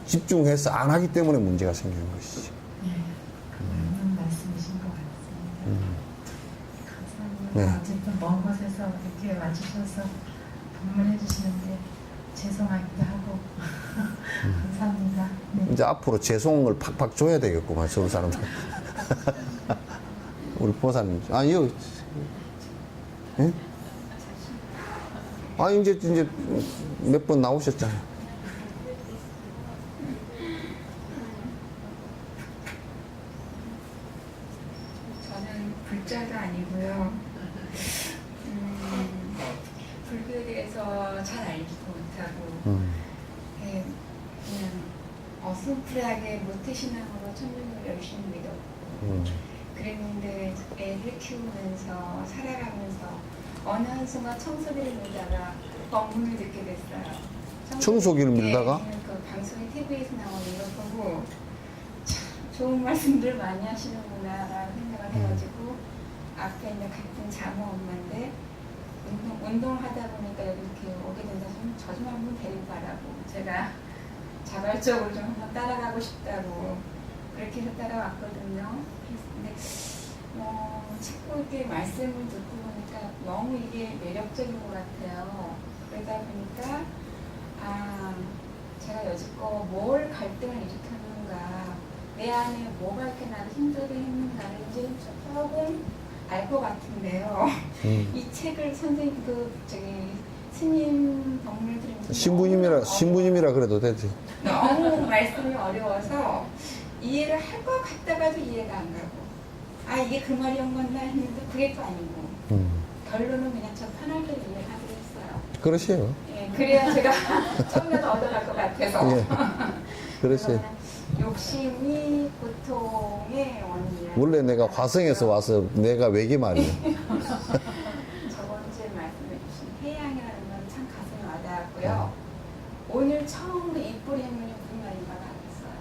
집중해서 안 하기 때문에 문제가 생기는 것이지. 네, 그런 말씀이신 것 같습니다. 감사합니다. 네. 어쨌든 먼 곳에서 이렇게 와주셔서 방문해 주시는데 죄송하기도 하고 감사합니다. 네. 이제 앞으로 죄송을 팍팍 줘야 되겠구만, 서울 사람들. 우리 보사님. 이거. 예? 이제 몇 번 나오셨잖아요. 저는 불자가 아니고요. 불교에 대해서 잘 알지도 못하고 예, 그냥 어슴푸레하게 모태신앙으로 천주교를 열심히 믿었고 그랬는데 애를 키우면서 살아가면서 어느 한순간 청소기를 밀다가 법문을 듣게 됐어요. 청소기를 밀다가? 그 방송이 TV에서 나오는 걸 보고 참 좋은 말씀들 많이 하시는구나라는 생각을 해가지고 앞에 있는 같은 자모 엄마인데 운동하다 보니까 여기 이렇게 오게 된다 저 좀 한번 데리고 가라고 제가 자발적으로 좀 한번 따라가고 싶다고 그렇게 해서 따라왔거든요. 근데 자꾸 이렇게 말씀을 듣고 보니까 너무 이게 매력적인 것 같아요. 그러다 보니까 제가 여지껏 뭘 갈등을 일으켰는가 내 안에 뭐가 이렇게 나를 힘들게 했는가를 이제 조금 알 것 같은데요. 이 책을 선생님 스님 법문을 들으면서 신부님이라 그래도 되지. 너무 말씀이 어려워서 이해를 할 것 같다가도 이해가 안 가고 이게 그 말이었나 했는데 그게 또 아니고 결론은 그냥 저 편하게 이해하기로 했어요. 그러시요. 예, 그래야 제가 처음에도 얻어갈 것 같아서. 예. 그러세요. 욕심이 고통의 원인이야. 원래 내가 화성에서 와서 내가 외계 말이에요. 저번 주에 말씀해 주신 해양이라는 건 참 가슴에 와닿았고요. 오늘 처음으로 입꼬리 행문이 무슨 말인가 알았어요.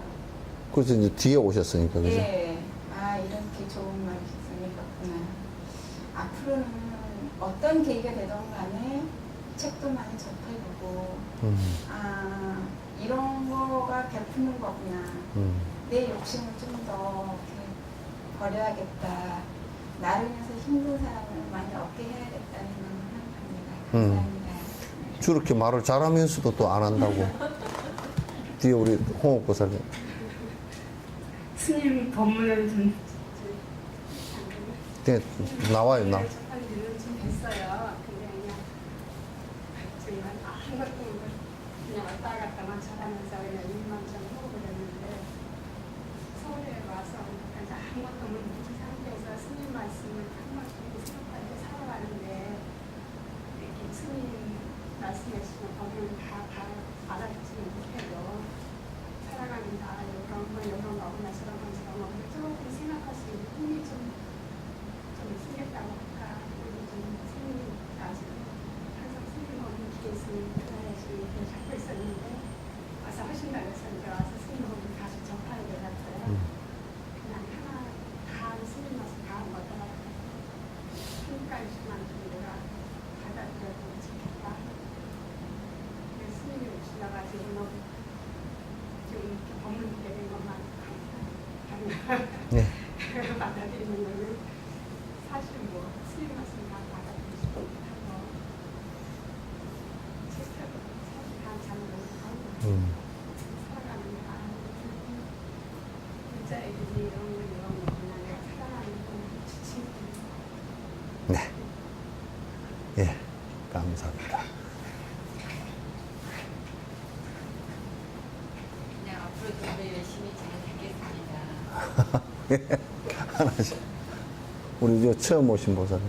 그래서 이제 뒤에 오셨으니까, 그죠? 예. 이렇게 좋은 말이 있으니까 앞으로는 어떤 계기가 되던 간에 책도 많이 접해보고 이런 거가 베푸는 거구나. 내 욕심을 좀 더 버려야겠다. 나를 위해서 힘든 사람을 많이 얻게 해야겠다는 생각합니다. 감사합니다. 저렇게 말을 잘하면서도 또 안 한다고. 뒤에 우리 홍옥보살님. 스님 법문을 좀 네, 나와요, 나. 접한 지는 좀 됐어요. 근데 그냥 정말 한 것도 그냥 왔다 갔다만 잘하면서 그냥 일만 좀 하고 그랬는데 서울에 와서 이제 아무것도 모르는 상태에서 스님 말씀을 한마디 생각하고 살아가는데 이렇게 스님 말씀하시는 법을 다 알아듣지 못해도 살아가는다 이런 거구나 저런 거 조금 생각할 수 있는 힘이 좀 생겼다고 할까. 그리고 좀 스님 아직 항상 스님 법문 뒤에 있으면 열심히 잡고 있었는데 와서 하신다고 해서 이제 와서 스님 법문 다시 접하게 돼갔어요. 그냥 하나 다 스님 말씀 다 얻어가지고 한가지만 좀 내가 받아들여도 좋겠다. 스님이 오시다가지고 너무 좀 이렇게 법문 되는 것만 네. 받아들이는 거는 사실 뭐 스님 말씀 다 받아들이시고 하고 책도 사실 다 잘못하고 살아가는 게 문자애들이 이런 거 그냥 내가 살아가는 거 지치고 네. 예, 감사합니다. 그냥 앞으로 좀 열심히 잘 듣겠습니다. 하나씩. 우리 저 처음 오신 보살님.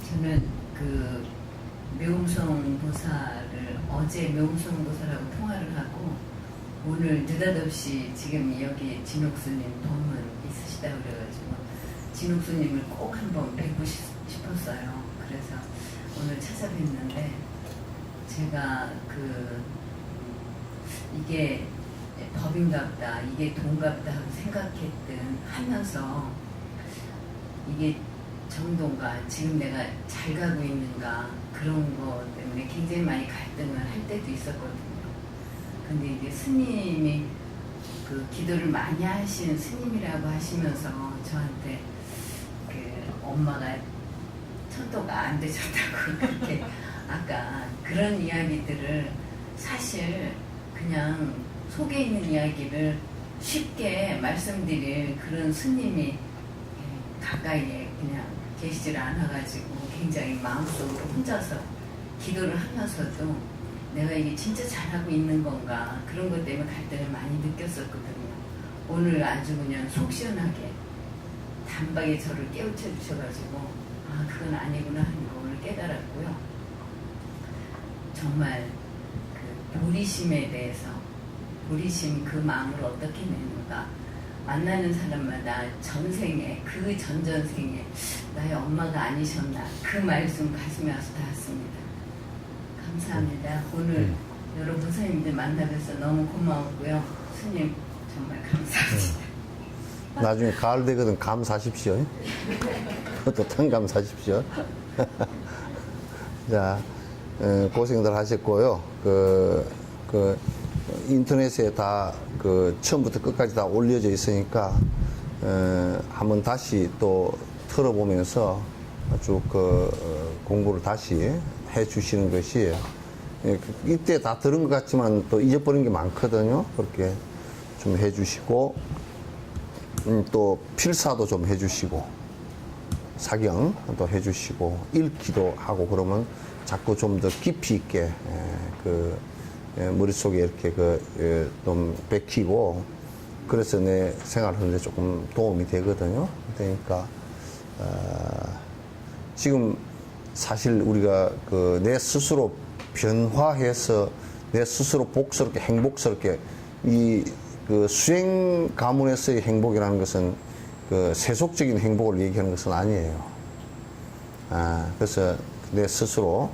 저는 그 묘음성 보살을 어제 묘음성 보살하고 통화를 하고 오늘 느닷없이 지금 여기 진옥수님 법문 있으시다 그래가지고 진옥수님을 꼭 한번 뵙고 싶었어요. 그래서 오늘 찾아뵀는데 제가 이게 법인갑다, 이게 돈갑다 하고 생각했던 하면서 이게 정도인가, 지금 내가 잘 가고 있는가 그런 거 때문에 굉장히 많이 갈등을 할 때도 있었거든요. 근데 이게 스님이 그 기도를 많이 하신 스님이라고 하시면서 저한테 그 엄마가 천도가 안 되셨다고 그렇게 아까 그런 이야기들을 사실 그냥 속에 있는 이야기를 쉽게 말씀드릴 그런 스님이 가까이에 그냥 계시질 않아가지고 굉장히 마음속으로 혼자서 기도를 하면서도 내가 이게 진짜 잘하고 있는 건가 그런 것 때문에 갈등을 많이 느꼈었거든요. 오늘 아주 그냥 속 시원하게 단박에 저를 깨우쳐 주셔가지고 아 그건 아니구나 하는 거 오늘 깨달았고요. 정말 그 보리심에 대해서 보리심 그 마음을 어떻게 내는가 만나는 사람마다 전생에 그 전전생에 나의 엄마가 아니셨나 그 말씀 가슴에 와서 닿았습니다. 감사합니다. 오늘 여러 보살님들 만나뵈서 너무 고마웠고요. 스님 정말 감사합니다. 나중에 가을 되거든 감 사십시오. 어떻든 감 사십시오. 자, 고생들 하셨고요. 인터넷에 다 처음부터 끝까지 다 올려져 있으니까 한번 다시 또 틀어보면서 쭉 공부를 다시 해 주시는 것이 이때 다 들은 것 같지만 또 잊어버린 게 많거든요. 그렇게 좀 해 주시고 또 필사도 좀 해 주시고 사경도 해 주시고 읽기도 하고 그러면 자꾸 좀 더 깊이 있게 머릿속에 이렇게 좀 bek히고 그래서 내 생활하는데 조금 도움이 되거든요. 그러니까 지금 사실 우리가 내 스스로 변화해서 내 스스로 복스럽게 행복스럽게 수행 가문에서의 행복이라는 것은 세속적인 행복을 얘기하는 것은 아니에요. 그래서 내 스스로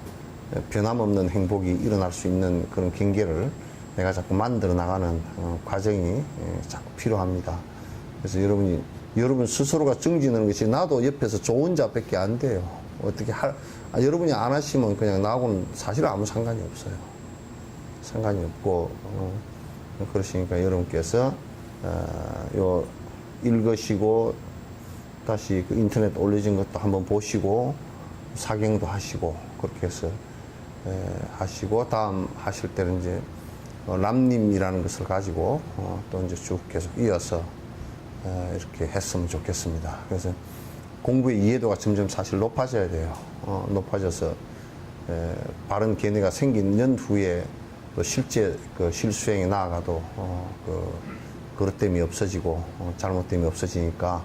변함없는 행복이 일어날 수 있는 그런 경계를 내가 자꾸 만들어 나가는 과정이 자꾸 필요합니다. 그래서 여러분 스스로가 정지는 것이 나도 옆에서 좋은 자밖에 안 돼요. 어떻게 여러분이 안 하시면 그냥 나하고는 사실 아무 상관이 없어요. 상관이 없고 그러시니까 여러분께서 읽으시고 다시 인터넷 올려진 것도 한번 보시고 사경도 하시고 그렇게 해서 하시고 다음 하실 때는 이제 남님이라는 것을 가지고 또 이제 쭉 계속 이어서 이렇게 했으면 좋겠습니다. 그래서 공부의 이해도가 점점 사실 높아져야 돼요. 높아져서 바른 견해가 생긴 연후에 또 실제 그 실수행에 나아가도 그릇됨이 없어지고 잘못됨이 없어지니까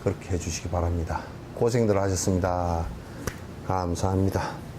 그렇게 해주시기 바랍니다. 고생들 하셨습니다. 감사합니다.